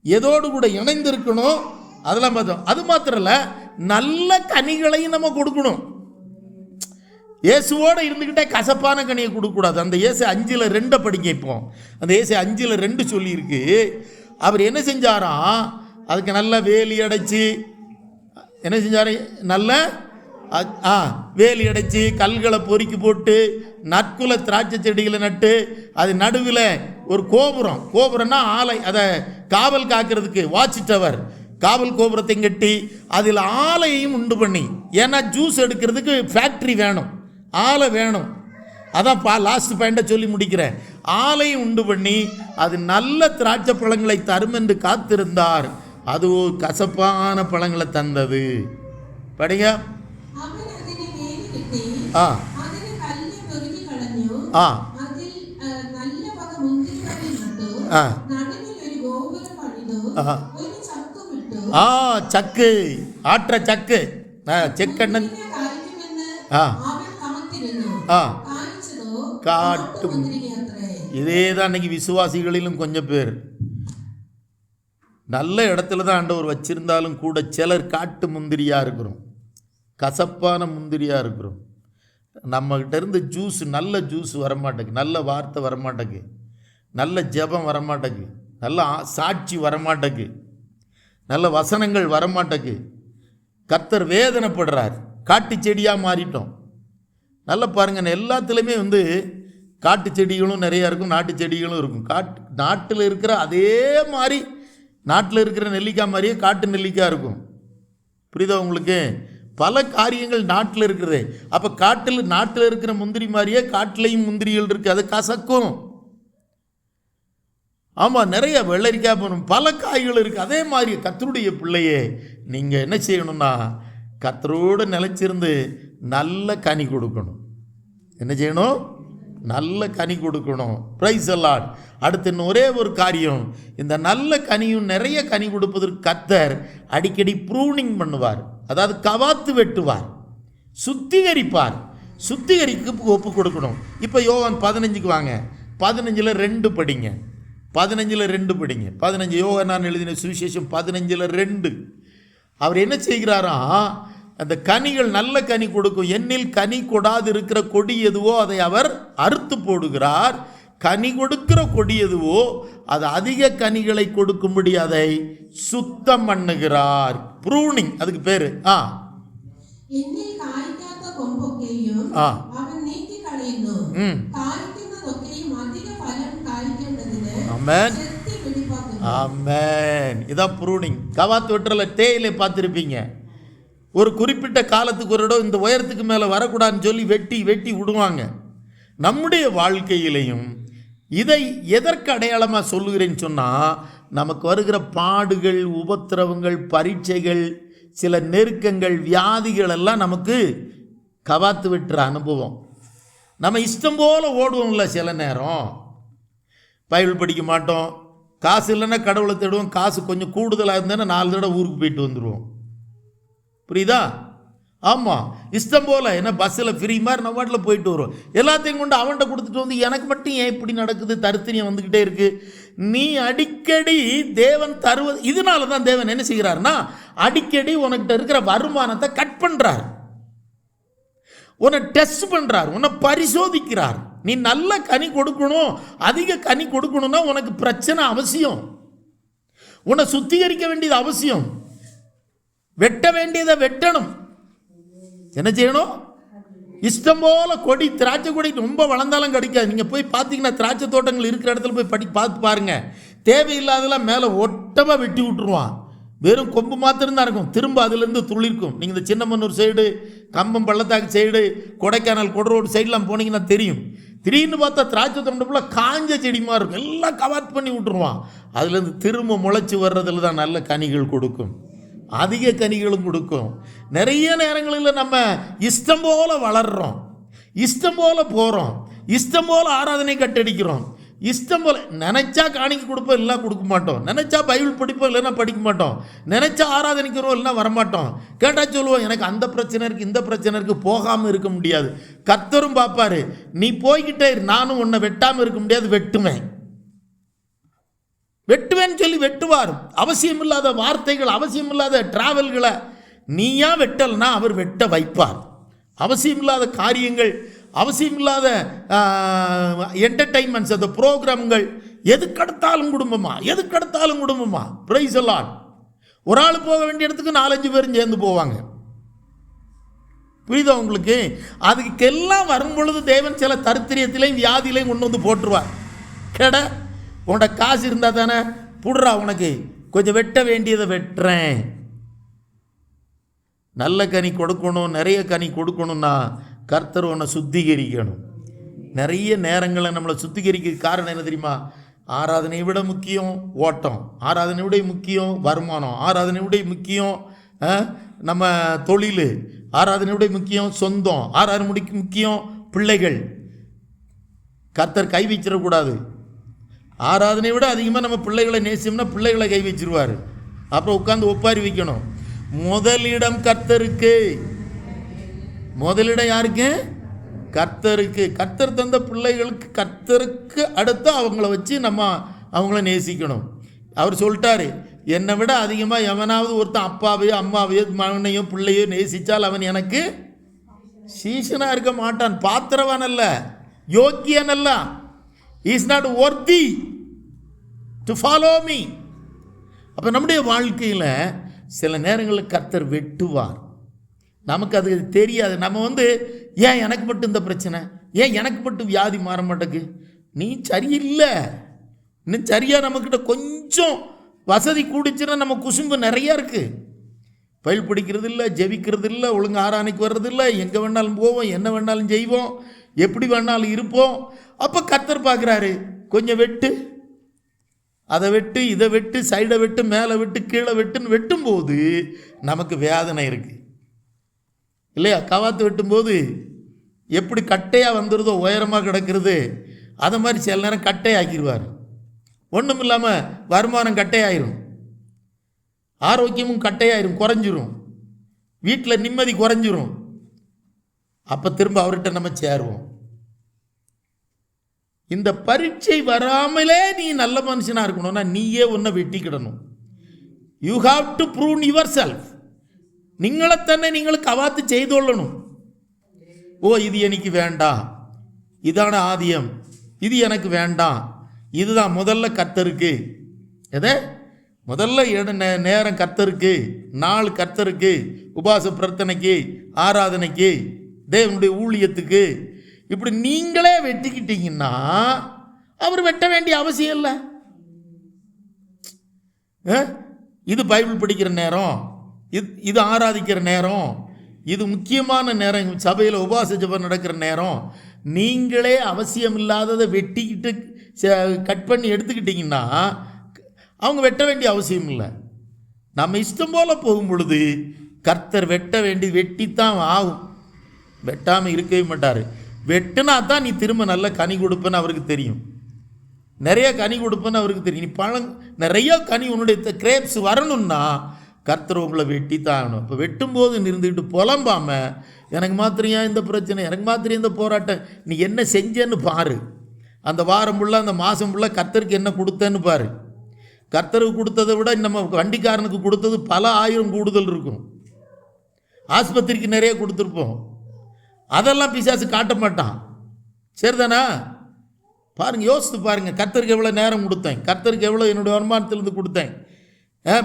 எதோடு கூட இணைந்திருக்கணும், அதெல்லாம் பார்த்தோம். அது மாத்திரம் இல்லை, நல்ல கனிகளையும் நம்ம கொடுக்கணும். இயேசுவோடு இருந்துக்கிட்டே கசப்பான கனியை கொடுக்கக்கூடாது. அந்த இயேசு 5:2 படிங்க. இப்போ அந்த இயேசு 5:2 சொல்லியிருக்கு. அவர் என்ன செஞ்சாராம், அதுக்கு நல்ல வேலி அடைச்சி என்ன செஞ்சார், நல்ல வேலி அடைச்சி கல்களை பொறுக்கி போட்டு நற்குல திராட்சை செடிகளை நட்டு அது நடுவில் ஒரு கோபுரம், கோபுரம்னா ஆலை, அதை காவல் காக்கிறதுக்கு வாட்ச் டவர், காவல் கோபுரத்தை கட்டி அதில் ஆலையையும் உண்டு பண்ணி, ஏன்னா ஜூஸ் எடுக்கிறதுக்கு ஃபேக்ட்ரி வேணும், ஆலை வேணும். அதான் லாஸ்ட் பாயிண்டை சொல்லி முடிக்கிறேன். ஆலையும் உண்டு பண்ணி அது நல்ல திராட்சை பழங்களை தரும் என்று காத்திருந்தார். அது கசப்பான பழங்களை தந்தது. படிங்க. ஆ ஆ ஆ சக்கு, ஆற்ற சக்கு, செக்கண்ணன் காட்டும். இதே தான் இன்னைக்கு விசுவாசிகளிலும் கொஞ்சம் பேர் நல்ல இடத்துல தான் ஆண்டவர் வச்சிருந்தாலும் கூட சிலர் காட்டு முந்திரியாக இருக்கிறோம், கசப்பான முந்திரியாக இருக்கிறோம். நம்மகிட்ட இருந்து ஜூஸ், நல்ல ஜூஸ் வரமாட்டேங்குது, நல்ல வார்த்தை வரமாட்டேங்குது, நல்ல ஜெபம் வரமாட்டேங்குது, நல்ல சாட்சி வரமாட்டேங்குது, நல்ல வசனங்கள் வரமாட்டேங்குது. கர்த்தர் வேதனைப்படுறார். காட்டு செடியாக மாறிட்டோம். நல்லா பாருங்கள், எல்லாத்துலேயுமே காட்டு செடிகளும் நிறையா இருக்கும், நாட்டு செடிகளும் இருக்கும். நாட்டில் இருக்கிற அதே மாதிரி நாட்டில் இருக்கிற நெல்லிக்காய் மாதிரியே காட்டு நெல்லிக்காய் இருக்கும். புரியுதா உங்களுக்கு? பல காரியங்கள் நாட்டில் இருக்கிறது. அப்போ நாட்டில் இருக்கிற முந்திரி மாதிரியே காட்டிலையும் முந்திரிகள் இருக்குது, அது கசக்கும். ஆமாம், நிறைய வெள்ளரிக்காய் போகணும், பல காய்கள் இருக்குது. அதே மாதிரி கர்த்தருடைய பிள்ளையே நீங்கள் என்ன செய்யணும்னா, கர்த்தரோடு நிலைச்சிருந்து நல்ல கனி கொடுக்கணும். என்ன செய்யணும்? நல்ல கனி கொடுக்கணும். Praise the Lord. அடுத்து இன்னும் ஒரே ஒரு காரியம், இந்த நல்ல கனியும் நிறைய கனி கொடுப்பதற்கு கர்த்தர் அடிக்கடி ப்ரூனிங் பண்ணுவார். அதாவது கவாத்து வெட்டுவார், சுத்திகரிப்பார். சுத்திகரிக்கு ஒப்பு கொடுக்கணும். இப்போ யோவான் 15க்கு வாங்க, 15:2 படிங்க. 15:2 படிங்க. 15 யோவான் எழுதின சுவிசேஷம் 15:2. அவர் என்ன செய்கிறாராம், அந்த கனிகள் நல்ல கனி கொடுக்கும். எண்ணில் கனி கொடாது இருக்கிற கொடி எதுவோ அதை அவர் அறுத்து போடுகிறார். கனி கொடுக்கிற கொடி எதுவோ அது அதிக கனிகளை கொடுக்கும்படி அதை சுத்தம் பண்ணுகிறார். ப்ரூனிங் அதுக்கு பேரு. இதான் ப்ரூனிங். கவாத்து வெட்டுறல தேயிலை பார்த்துருப்பீங்க. ஒரு குறிப்பிட்ட காலத்துக்கு ஒரு இடம் இந்த உயரத்துக்கு மேலே வரக்கூடாதுன்னு சொல்லி வெட்டி வெட்டி விடுவாங்க. நம்முடைய வாழ்க்கையிலையும் இதை எதற்கு அடையாளமாக சொல்லுகிறேன்னு சொன்னால், நமக்கு வருகிற பாடுகள், உபத்திரவங்கள், பரீட்சைகள், சில நெருக்கங்கள், வியாதிகள் எல்லாம் நமக்கு கவாத்து வெட்டுற அனுபவம். நம்ம இஷ்டம் போல் ஓடுவோம்ல. சில நேரம் பைபிள் படிக்க மாட்டோம், காசு இல்லைன்னா கடவுளை தேடுவோம், காசு கொஞ்சம் கூடுதலாக இருந்தேன்னா 4 தடவை ஊருக்கு போயிட்டு வந்துடுவோம். புரியுதா? ஆமாம், இஷ்டம் போல். ஏன்னா பஸ்ஸில் ஃப்ரீ மாதிரி நம்ம வாட்டில் போயிட்டு வரும். எல்லாத்தையும் கொண்டு அவன்கிட்ட கொடுத்துட்டு வந்து எனக்கு மட்டும் ஏன் இப்படி நடக்குது, தருத்திரியம் வந்துக்கிட்டே இருக்குது. நீ அடிக்கடி தேவன் தருவது, இதனால தான் தேவன் என்ன செய்கிறார்னா அடிக்கடி உனக்கிட்ட இருக்கிற வருமானத்தை கட் பண்ணுறார், உன்னை டெஸ்ட் பண்ணுறார், உன்னை பரிசோதிக்கிறார். நீ நல்ல கனி கொடுக்கணும், அதிக கனி கொடுக்கணும்னா உனக்கு பிரச்சனை அவசியம், உன்னை சுத்திகரிக்க வேண்டியது அவசியம், வெட்ட வேண்டியதை வெட்டணும். என்ன செய்யணும்? இஷ்டம் போல கொடி, திராட்சை கொடி ரொம்ப வளர்ந்தாலும் கிடைக்காது. நீங்கள் போய் பார்த்தீங்கன்னா திராட்சை தோட்டங்கள் இருக்கிற இடத்துல போய் பார்த்து பாருங்கள். தேவையில்லாதெல்லாம் மேலே ஒட்டமாக வெட்டி விட்டுருவான். வெறும் கொம்பு மாத்திரம் தான் இருக்கும், திரும்ப அதுலேருந்து துளிர்க்கும். நீங்கள் இந்த சின்னமன்னூர் சைடு, கம்பம் பள்ளத்தாக்கு சைடு, கொடைக்கானல் கொடரோடு சைடெலாம் போனீங்கன்னா தெரியும். திடீர்னு பார்த்தா திராட்சை தோட்டம்ல காஞ்ச செடிமா இருக்கும், எல்லாம் கவாத் பண்ணி விட்டுருவான். அதுலேருந்து திரும்ப முளைச்சி வர்றதுல தான் நல்ல கனிகள் கொடுக்கும், அதிக கனிகளும் கொடுக்கும். நிறைய நேரங்களில் நம்ம இஷ்டம் போல வளர்றோம், இஷ்டம் போல போகிறோம், இஷ்டம் போல ஆராதனை கட்டடிக்கிறோம், இஷ்டம் போல நினைச்சா காணிக்க கொடுப்போம், இல்லைன்னா கொடுக்க மாட்டோம், நினைச்சா பைபிள் படிப்போம், இல்லைன்னா படிக்க மாட்டோம், நினைச்சா ஆராதனைக்கிறோம், இல்லைன்னா வரமாட்டோம். கேட்டால் சொல்லுவோம் எனக்கு அந்த பிரச்சனை இருக்குது, இந்த பிரச்சனை இருக்குது, போகாமல் இருக்க முடியாது. கர்த்தரும் பார்ப்பாரு, நீ போய்கிட்டே நானும் உன்னை வெட்டாமல் இருக்க முடியாது, வெட்டுவேன்னு சொல்லி வெட்டுவார். அவசியமில்லாத வார்த்தைகள், அவசியமில்லாத டிராவல்களை நீயா வெட்டல்னா அவர் வெட்ட வைப்பார். அவசியமில்லாத காரியங்கள், அவசியமில்லாத என்டர்டைன்மெண்ட்ஸ், அந்த ப்ரோக்ராம்கள், எதுக்கெடுத்தாலும் குடும்பமா. பிரைஸ் எல்லாம். ஒரு ஆள் போக வேண்டிய இடத்துக்கு 4-5 பேரும் சேர்ந்து போவாங்க. புரியுதா உங்களுக்கு? அதுக்கெல்லாம் வரும் பொழுது தேவன் சில தரித்திரியத்திலையும் வியாதியிலையும் கொண்டு வந்து போட்டுருவார். கேட உன்ட காசு இருந்தால் தானே புடுறா, உனக்கு கொஞ்சம் வெட்ட வேண்டியதை வெட்டுறேன். நல்ல கனி கொடுக்கணும், நிறைய கனி கொடுக்கணும்னா கர்த்தர் உன்னை சுத்திகரிக்கணும். நிறைய நேரங்களில் நம்மளை சுத்திகரிக்க காரணம் என்ன தெரியுமா? ஆராதனை விட முக்கியம் ஓட்டம், ஆராதனை விட முக்கியம் வருமானம், ஆராதனை விட முக்கியம் நம்ம தொழில், ஆராதனை விட முக்கியம் சொந்தம், ஆராதனை முக்கியம் பிள்ளைகள். கர்த்தர் கை வச்சிடக்கூடாது. ஆராதனை விட அதிகமாக நம்ம பிள்ளைகளை நேசிச்சோம்னா பிள்ளைகளை கை வச்சிருவார். அப்புறம் உட்காந்து ஒப்பாரி வைக்கணும். முதலிடம் கர்த்தருக்கு. முதலிடம் யாருக்கு? கர்த்தருக்கு. கர்த்தர் தந்த பிள்ளைகளுக்கு, கர்த்தருக்கு அடுத்து அவங்கள வச்சு நம்ம அவங்கள நேசிக்கணும். அவர் சொல்லிட்டாரு, என்னை விட அதிகமாக எவனாவது ஒருத்தன் அப்பாவையோ அம்மாவையோ மகனையோ பிள்ளையோ நேசித்தால் அவன் எனக்கு சீசனாக இருக்க மாட்டான். பாத்திரவான் அல்ல, யோக்கியன் அல்ல. He is not worthy to follow me. அப்போ நம்முடைய வாழ்க்கையில் சில நேரங்களில் கர்த்தர் வெட்டுவார். நமக்கு அது தெரியாது. நம்ம ஏன் எனக்கு மட்டும் இந்த பிரச்சனை, ஏன் எனக்கு மட்டும் வியாதி மாற மாட்டேக்கு, நீ சரியில்லை, இன்னும் சரியாக நம்மக்கிட்ட கொஞ்சம் வசதி கூடிச்சுன்னா நம்ம குசும்பு நிறையா இருக்குது. பயில் பிடிக்கிறது இல்லை, ஜெபிக்கிறது இல்லை, ஒழுங்கு ஆராதனைக்கு வர்றது இல்லை, எங்கே வேணாலும் போவோம், என்ன வேணாலும் செய்வோம், எப்படி வேணாலும் இருப்போம். அப்போ கர்த்தர் பார்க்குறாரு, கொஞ்சம் வெட்டு, அதை வெட்டு, இதை வெட்டு, சைடை வெட்டு, மேலே வெட்டு, கீழே வெட்டுன்னு வெட்டும்போது நமக்கு வேதனை இருக்குது இல்லையா? கவாத்து வெட்டும்போது எப்படி கட்டையாக வந்துடுதோ, உயரமாக கிடக்கிறது, அதை மாதிரி சில நேரம் கட்டையாக்கிடுவார். ஒன்றும் இல்லாமல் வருமானம் கட்டையாயிரும், ஆரோக்கியமும் கட்டையாயிரும், குறைஞ்சிரும், வீட்டில் நிம்மதி குறைஞ்சிரும். அப்போ திரும்ப அவர்கிட்ட நம்ம சேருவோம். இந்த பரீட்சை வராமலே நீ நல்ல மனுஷனாக இருக்கணும்னா நீயே ஒன்றை வெட்டிக்கிடணும். You have to prove yourself. நீங்களைத்தன்னை நீங்களுக்கு கவாத்து செய்து கொள்ளணும். ஓ, இது எனக்கு வேண்டாம், இதான ஆதியம், இது எனக்கு வேண்டாம். இதுதான் முதல்ல கர்த்தருக்கு. எதை முதல்ல நேரம் கர்த்தருக்கு, நாள் கர்த்தருக்கு, உபாச பிரார்த்தனைக்கு, ஆராதனைக்கு, தேவனுடைய ஊழியத்துக்கு. இப்படி நீங்களே வெட்டிக்கிட்டீங்கன்னா அவர் வெட்ட வேண்டிய அவசியம் இல்லை. இது பைபிள் படிக்கிற நேரம், இது ஆராதிக்கிற நேரம், இது முக்கியமான நேரம், சபையில் உபாச ஜெபம் நடக்கிற நேரம். நீங்களே அவசியம் இல்லாததை வெட்டிக்கிட்டு கட் பண்ணி எடுத்துக்கிட்டிங்கன்னா அவங்க வெட்ட வேண்டிய அவசியம் இல்லை. நம்ம இஷ்டம் போல் போகும் பொழுது கர்த்தர் வெட்டித்தான் ஆகும். வெட்டாமல் இருக்கவே மாட்டார். வெட்டினா தான் நீ திரும்ப நல்ல கனி கொடுப்பேன்னு அவருக்கு தெரியும். நிறைய கனி கொடுப்பேன்னு அவருக்கு தெரியும். நீ நிறைய கனி உன்னுடைய கிரேப்ஸ் வரணும்னா கர்த்தர் உங்களை வெட்டித்தான் ஆகணும். இப்போ வெட்டும்போது இருந்துக்கிட்டு புலம்பாமல் எனக்கு மாத்திரம் ஏன் இந்த பிரச்சனை, எனக்கு மாத்திரம் இந்த போராட்டம், நீ என்ன செஞ்சேன்னு பாரு. அந்த வாரம் ஃபுல்லாக, அந்த மாதம் ஃபுல்லாக கர்த்தருக்கு என்ன கொடுத்தேன்னு பாரு. கர்த்தருக்கு கொடுத்ததை விட நம்ம வண்டிக்காரனுக்கு கொடுத்தது பல ஆயிரம் கூடுதல் இருக்கும். ஆஸ்பத்திரிக்கு நிறைய கொடுத்துருப்போம். அதெல்லாம் பிசாசு காட்ட மாட்டான். சரிதானா? பாருங்கள், யோசித்து பாருங்கள். கர்த்தருக்கு எவ்வளோ நேரம் கொடுத்தேன், கர்த்தருக்கு எவ்வளோ என்னுடைய வருமானத்திலேருந்து கொடுத்தேன்,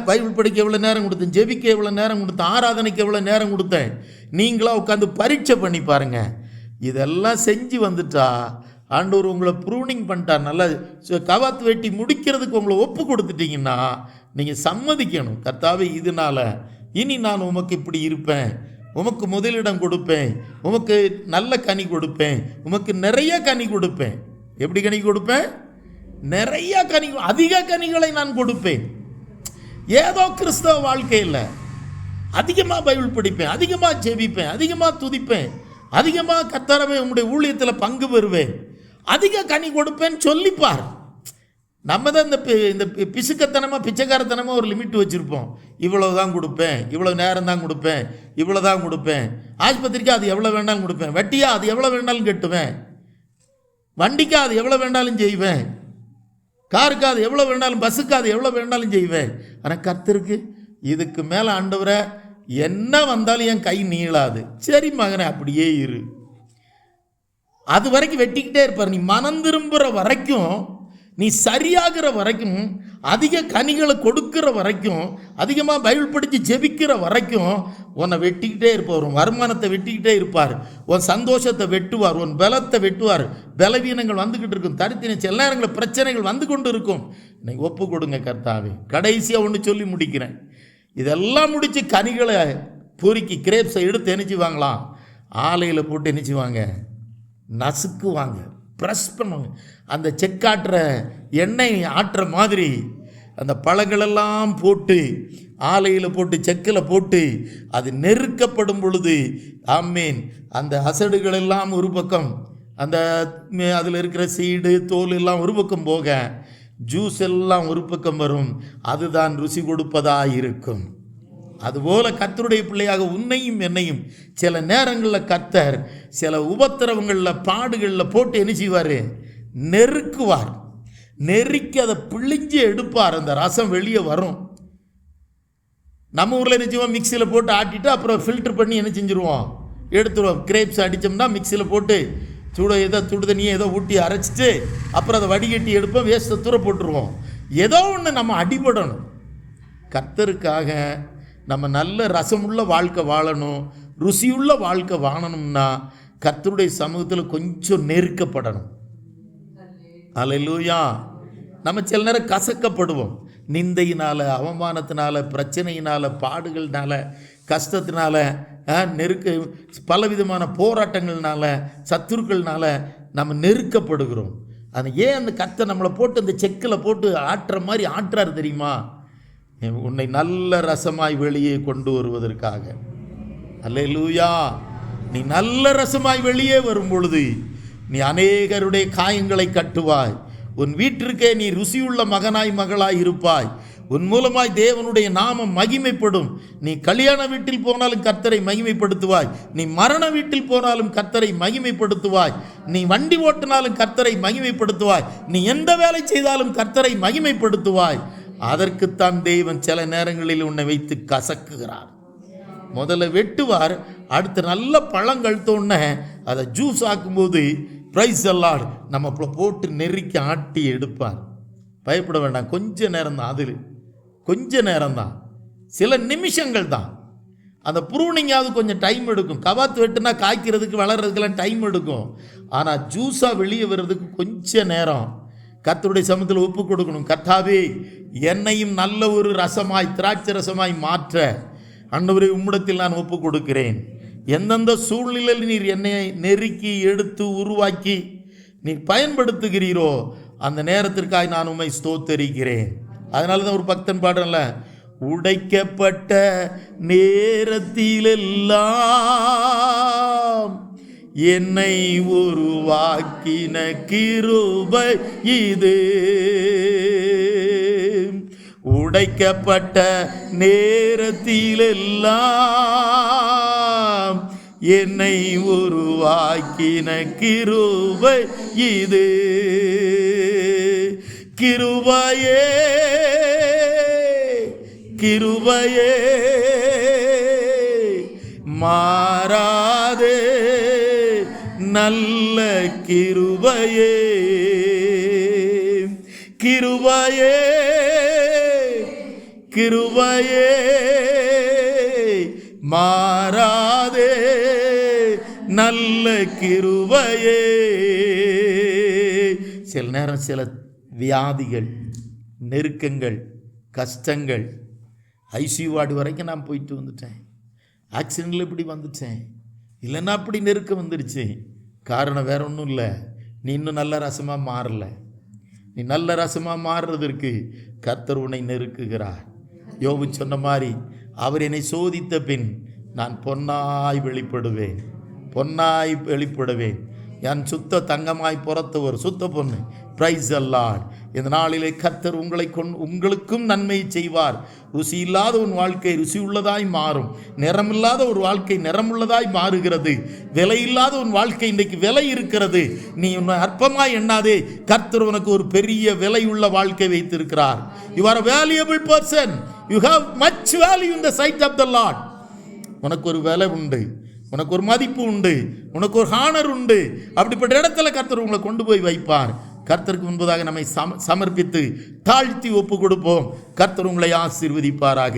பைபிள் படிக்க எவ்வளோ நேரம் கொடுத்தேன், ஜெபிக்க எவ்வளோ நேரம் கொடுத்தேன், ஆராதனைக்கு எவ்வளோ நேரம் கொடுத்தேன். நீங்களாக உட்காந்து பரீட்சை பண்ணி பாருங்கள். இதெல்லாம் செஞ்சு வந்துட்டா ஆண்டவர் உங்களை ப்ரூனிங் பண்ணிட்டார். நல்லா கவாத்து வெட்டி முடிக்கிறதுக்கு உங்களை ஒப்பு கொடுத்துட்டிங்கன்னா நீங்கள் சம்மதிக்கணும். கர்த்தாவே, இதனால் இனி நான் உமக்கு இப்படி இருப்பேன், உமக்கு முதலிடம் கொடுப்பேன், உமக்கு நல்ல கனி கொடுப்பேன், உமக்கு நிறைய கனி கொடுப்பேன். எப்படி கனி கொடுப்பேன்? நிறைய கனி, அதிக கனிகளை நான் கொடுப்பேன். ஏதோ கிறிஸ்தவ வாழ்க்கையில் அதிகமாக பைபிள் படிப்பேன், அதிகமாக ஜெபிப்பேன், அதிகமாக துதிப்பேன், அதிகமாக கர்த்தரவே உங்களுடைய ஊழியத்தில் பங்கு பெறுவேன், அதிக கனி கொடுப்பேன்னு சொல்லிப்பார். நம்ம தான் இந்த பிசுக்கத்தனமாக பிச்சைக்காரத்தனமாக ஒரு லிமிட் வச்சுருப்போம். இவ்வளோ தான் கொடுப்பேன், இவ்வளோ நேரம் தான் கொடுப்பேன், இவ்வளோ தான் கொடுப்பேன். ஆஸ்பத்திரிக்கு அது எவ்வளோ வேண்டாலும் கொடுப்பேன், வட்டியா அது எவ்வளோ வேண்டாலும் கட்டுவேன், வண்டிக்கு அது எவ்வளோ வேண்டாலும் செய்வேன், காருக்கு அது எவ்வளோ வேண்டாலும், பஸ்ஸுக்கு அது எவ்வளோ வேண்டாலும் செய்வேன். ஆனால் கர்த்தருக்கு இதுக்கு மேலே ஆண்டவரை என்ன வந்தாலும் என் கை நீளாது. சரி மகனே, அப்படியே இரு. அது வரைக்கும் வெட்டிக்கிட்டே இருப்பார். நீ மனம் திரும்புகிற வரைக்கும், நீ சரியாகிற வரைக்கும், அதிக கனிகளை கொடுக்கிற வரைக்கும், அதிகமாக பைபிள் படித்து ஜெபிக்கிற வரைக்கும் உன்னை வெட்டிக்கிட்டே இருப்பார். உன் வருமானத்தை வெட்டிக்கிட்டே இருப்பார். உன் சந்தோஷத்தை வெட்டுவார், உன் பலத்தை வெட்டுவார். பலவீனங்கள் வந்துக்கிட்டு இருக்கும், தரித்திரம், சில நேரங்களில் பிரச்சனைகள் வந்து கொண்டு இருக்கும். இன்னைக்கு ஒப்பு கொடுங்க கர்த்தாவே. கடைசியாக ஒன்று சொல்லி முடிக்கிறேன். இதெல்லாம் முடித்து கனிகளை பொறுக்கி கிரேப்ஸை எடுத்து நினைச்சுவாங்களாம், ஆலையில் போட்டு நினைச்சுவாங்க, நசுக்குவாங்க, ப்ரெஸ் பண்ணுவாங்க. அந்த செக்காட்டுற எண்ணெய் ஆட்டுற மாதிரி அந்த பழங்களெல்லாம் போட்டு ஆலையில் போட்டு செக்கில் போட்டு அது நெருக்கப்படும் பொழுது, ஆமீன், அந்த அசடுகள் எல்லாம் ஒரு பக்கம், அந்த அதில் இருக்கிற சீடு தோல் எல்லாம் ஒரு பக்கம் போக, ஜூஸ் எல்லாம் ஒரு பக்கம் வரும். அதுதான் ருசி கொடுப்பதாக இருக்கும். அதுபோல் கர்த்தருடைய பிள்ளையாக உன்னையும் என்னையும் சில நேரங்களில் கர்த்தர் சில உபத்திரவங்களில் பாடுகளில் போட்டு என்ன செய்வார்? நெருக்குவார். நெருக்கி அதை பிழிஞ்சு எடுப்பார். அந்த ரசம் வெளியே வரும். நம்ம ஊரில் என்ன செய்வோம்? மிக்சியில் போட்டு ஆட்டிட்டு அப்புறம் ஃபில்டர் பண்ணி என்ன செஞ்சுருவோம்? எடுத்துருவோம். கிரேப்ஸ் அடித்தோம்னா மிக்சியில் போட்டு சுடு தண்ணியை ஏதோ ஊட்டி அரைச்சிட்டு அப்புறம் அதை வடிகட்டி எடுப்போம், வேஸ்ட்டை தூர போட்டுருவோம். ஏதோ ஒன்று நம்ம அடிபடணும். கர்த்தருக்காக நம்ம நல்ல ரசமுள்ள வாழ்க்கை வாழணும், ருசியுள்ள வாழ்க்கை வாழணும்னா கர்த்தருடைய சமூகத்தில் கொஞ்சம் நெருக்கப்படணும். அல்லேலூயா. நம்ம சில நேரம் கசக்கப்படுவோம். நிந்தையினால், அவமானத்தினால, பிரச்சனையினால், பாடுகள்னால, கஷ்டத்தினால, பலவிதமான போராட்டங்கள்னால, சத்துருக்கள்னால நம்ம நெருக்கப்படுகிறோம். அது ஏன் அந்த கர்த்தர் நம்மளை போட்டு அந்த செக்கில் போட்டு ஆட்டுற மாதிரி ஆட்டுறாரு தெரியுமா? உன்னை நல்ல ரசமாய் வெளியே கொண்டு வருவதற்காக. அல்லேலூயா. நீ நல்ல ரசமாய் வெளியே வரும் பொழுது நீ அநேகருடைய காயங்களை கட்டுவாய். உன் வீட்டிற்கே நீ ருசியுள்ள மகனாய் மகளாய் இருப்பாய். உன் மூலமாய் தேவனுடைய நாமம் மகிமைப்படும். நீ கல்யாண வீட்டில் போனாலும் கர்த்தரை மகிமைப்படுத்துவாய். நீ மரண வீட்டில் போனாலும் கர்த்தரை மகிமைப்படுத்துவாய். நீ வண்டி ஓட்டினாலும் கர்த்தரை மகிமைப்படுத்துவாய். நீ எந்த வேலை செய்தாலும் கர்த்தரை மகிமைப்படுத்துவாய். அதற்குத்தான் தெய்வன் சில நேரங்களில் உன்னை வைத்து கசக்குகிறார். முதல்ல வெட்டுவார், அடுத்து நல்ல பழங்கள் தோண அதை ஜூஸ் ஆக்கும்போது பிரைஸ் அல்லாட். நம்ம போட்டு நெருக்கி ஆட்டி எடுப்பார். பயப்பட வேண்டாம். கொஞ்ச நேரம் தான், அதில் கொஞ்ச நேரம் தான், சில நிமிஷங்கள் தான். அந்த ப்ரூனிங்காவது கொஞ்சம் டைம் எடுக்கும். கவாத்து வெட்டுனா காய்க்கிறதுக்கு வளர்கிறதுக்கெல்லாம் டைம் எடுக்கும். ஆனால் ஜூஸாக வெளியே வர்றதுக்கு கொஞ்ச நேரம் கர்த்தருடைய சமூகத்தில் ஒப்பு கொடுக்கணும். கர்த்தாவே, என்னையும் நல்ல ஒரு ரசமாய், திராட்சை ரசமாய் மாற்ற ஆண்டவரே உம்மிடத்தில் நான் ஒப்பு கொடுக்கிறேன். எந்தெந்த சூழ்நிலையில் நீர் என்னை நெருக்கி எடுத்து உருவாக்கி நீர் பயன்படுத்துகிறீரோ அந்த நேரத்திற்காக நான் உம்மை ஸ்தோத்தரிக்கிறேன். அதனால தான் ஒரு பக்தன் பாடல, உடைக்கப்பட்ட நேரத்திலெல்லாம் என்னை உருவாக்கின கிருபை இது. உடைக்கப்பட்ட நேரத்திலெல்லாம் என்னை உருவாக்கின கிருபை இது. கிருபையே கிருபையே மாறாதே நல்ல கிருபையே. கிருபையே கிருபையே மாறாதே நல்ல கிருபையே. சில நேரம் சில வியாதிகள், நெருக்கங்கள், கஷ்டங்கள், ஐசியூ வார்டு வரைக்கும் நான் போயிட்டு வந்துட்டேன். ஆக்சிடெண்ட்டில் இப்படி வந்துட்டேன், இல்லைன்னா அப்படி நெருக்கம் வந்துடுச்சு. காரணம் வேற ஒன்றும் இல்லை, நீ இன்னும் நல்ல ரசமாக மாறல. நீ நல்ல ரசமாக மாறுறதற்கு கர்த்தர் உன்னை நெருக்குகிறார். யோபு சொன்ன மாதிரி, அவர் என்னை சோதித்த பின் நான் பொன்னாய் வெளிப்படுவேன், பொன்னாய் வெளிப்படுவேன். என் சுத்த தங்கமாய் புறத்தவர் சுத்த பொண்ணு. பிரைஸ் அல்லாட். இந்த நாளிலே கர்த்தர் உங்களுக்கும் நன்மை செய்வார். ருசி இல்லாத உன் வாழ்க்கை ருசி உள்ளதாய் மாறும். நிறமில்லாத ஒரு வாழ்க்கை நிறமுள்ளதாய் மாறுகிறது. விலை இல்லாத உன் வாழ்க்கை இன்றைக்கு விலை இருக்கிறது. நீ உன்னை அற்பமாய் எண்ணாதே. கர்த்தர் உனக்கு ஒரு பெரிய விலை உள்ள வாழ்க்கை வைத்திருக்கிறார். You are a valuable person. You have much value in the sight of the Lord. உனக்கு ஒரு விலை உண்டு, உனக்கு ஒரு மதிப்பு உண்டு, உனக்கு ஒரு ஹானர் உண்டு. அப்படிப்பட்ட இடத்துல கர்த்தர் உங்களை கொண்டு போய் வைப்பார். கர்த்தருக்கு முன்பதாக நம்மை சமர்ப்பித்து தாழ்த்தி ஒப்பு கொடுப்போம். கர்த்தர் உங்களை ஆசீர்வதிப்பாராக.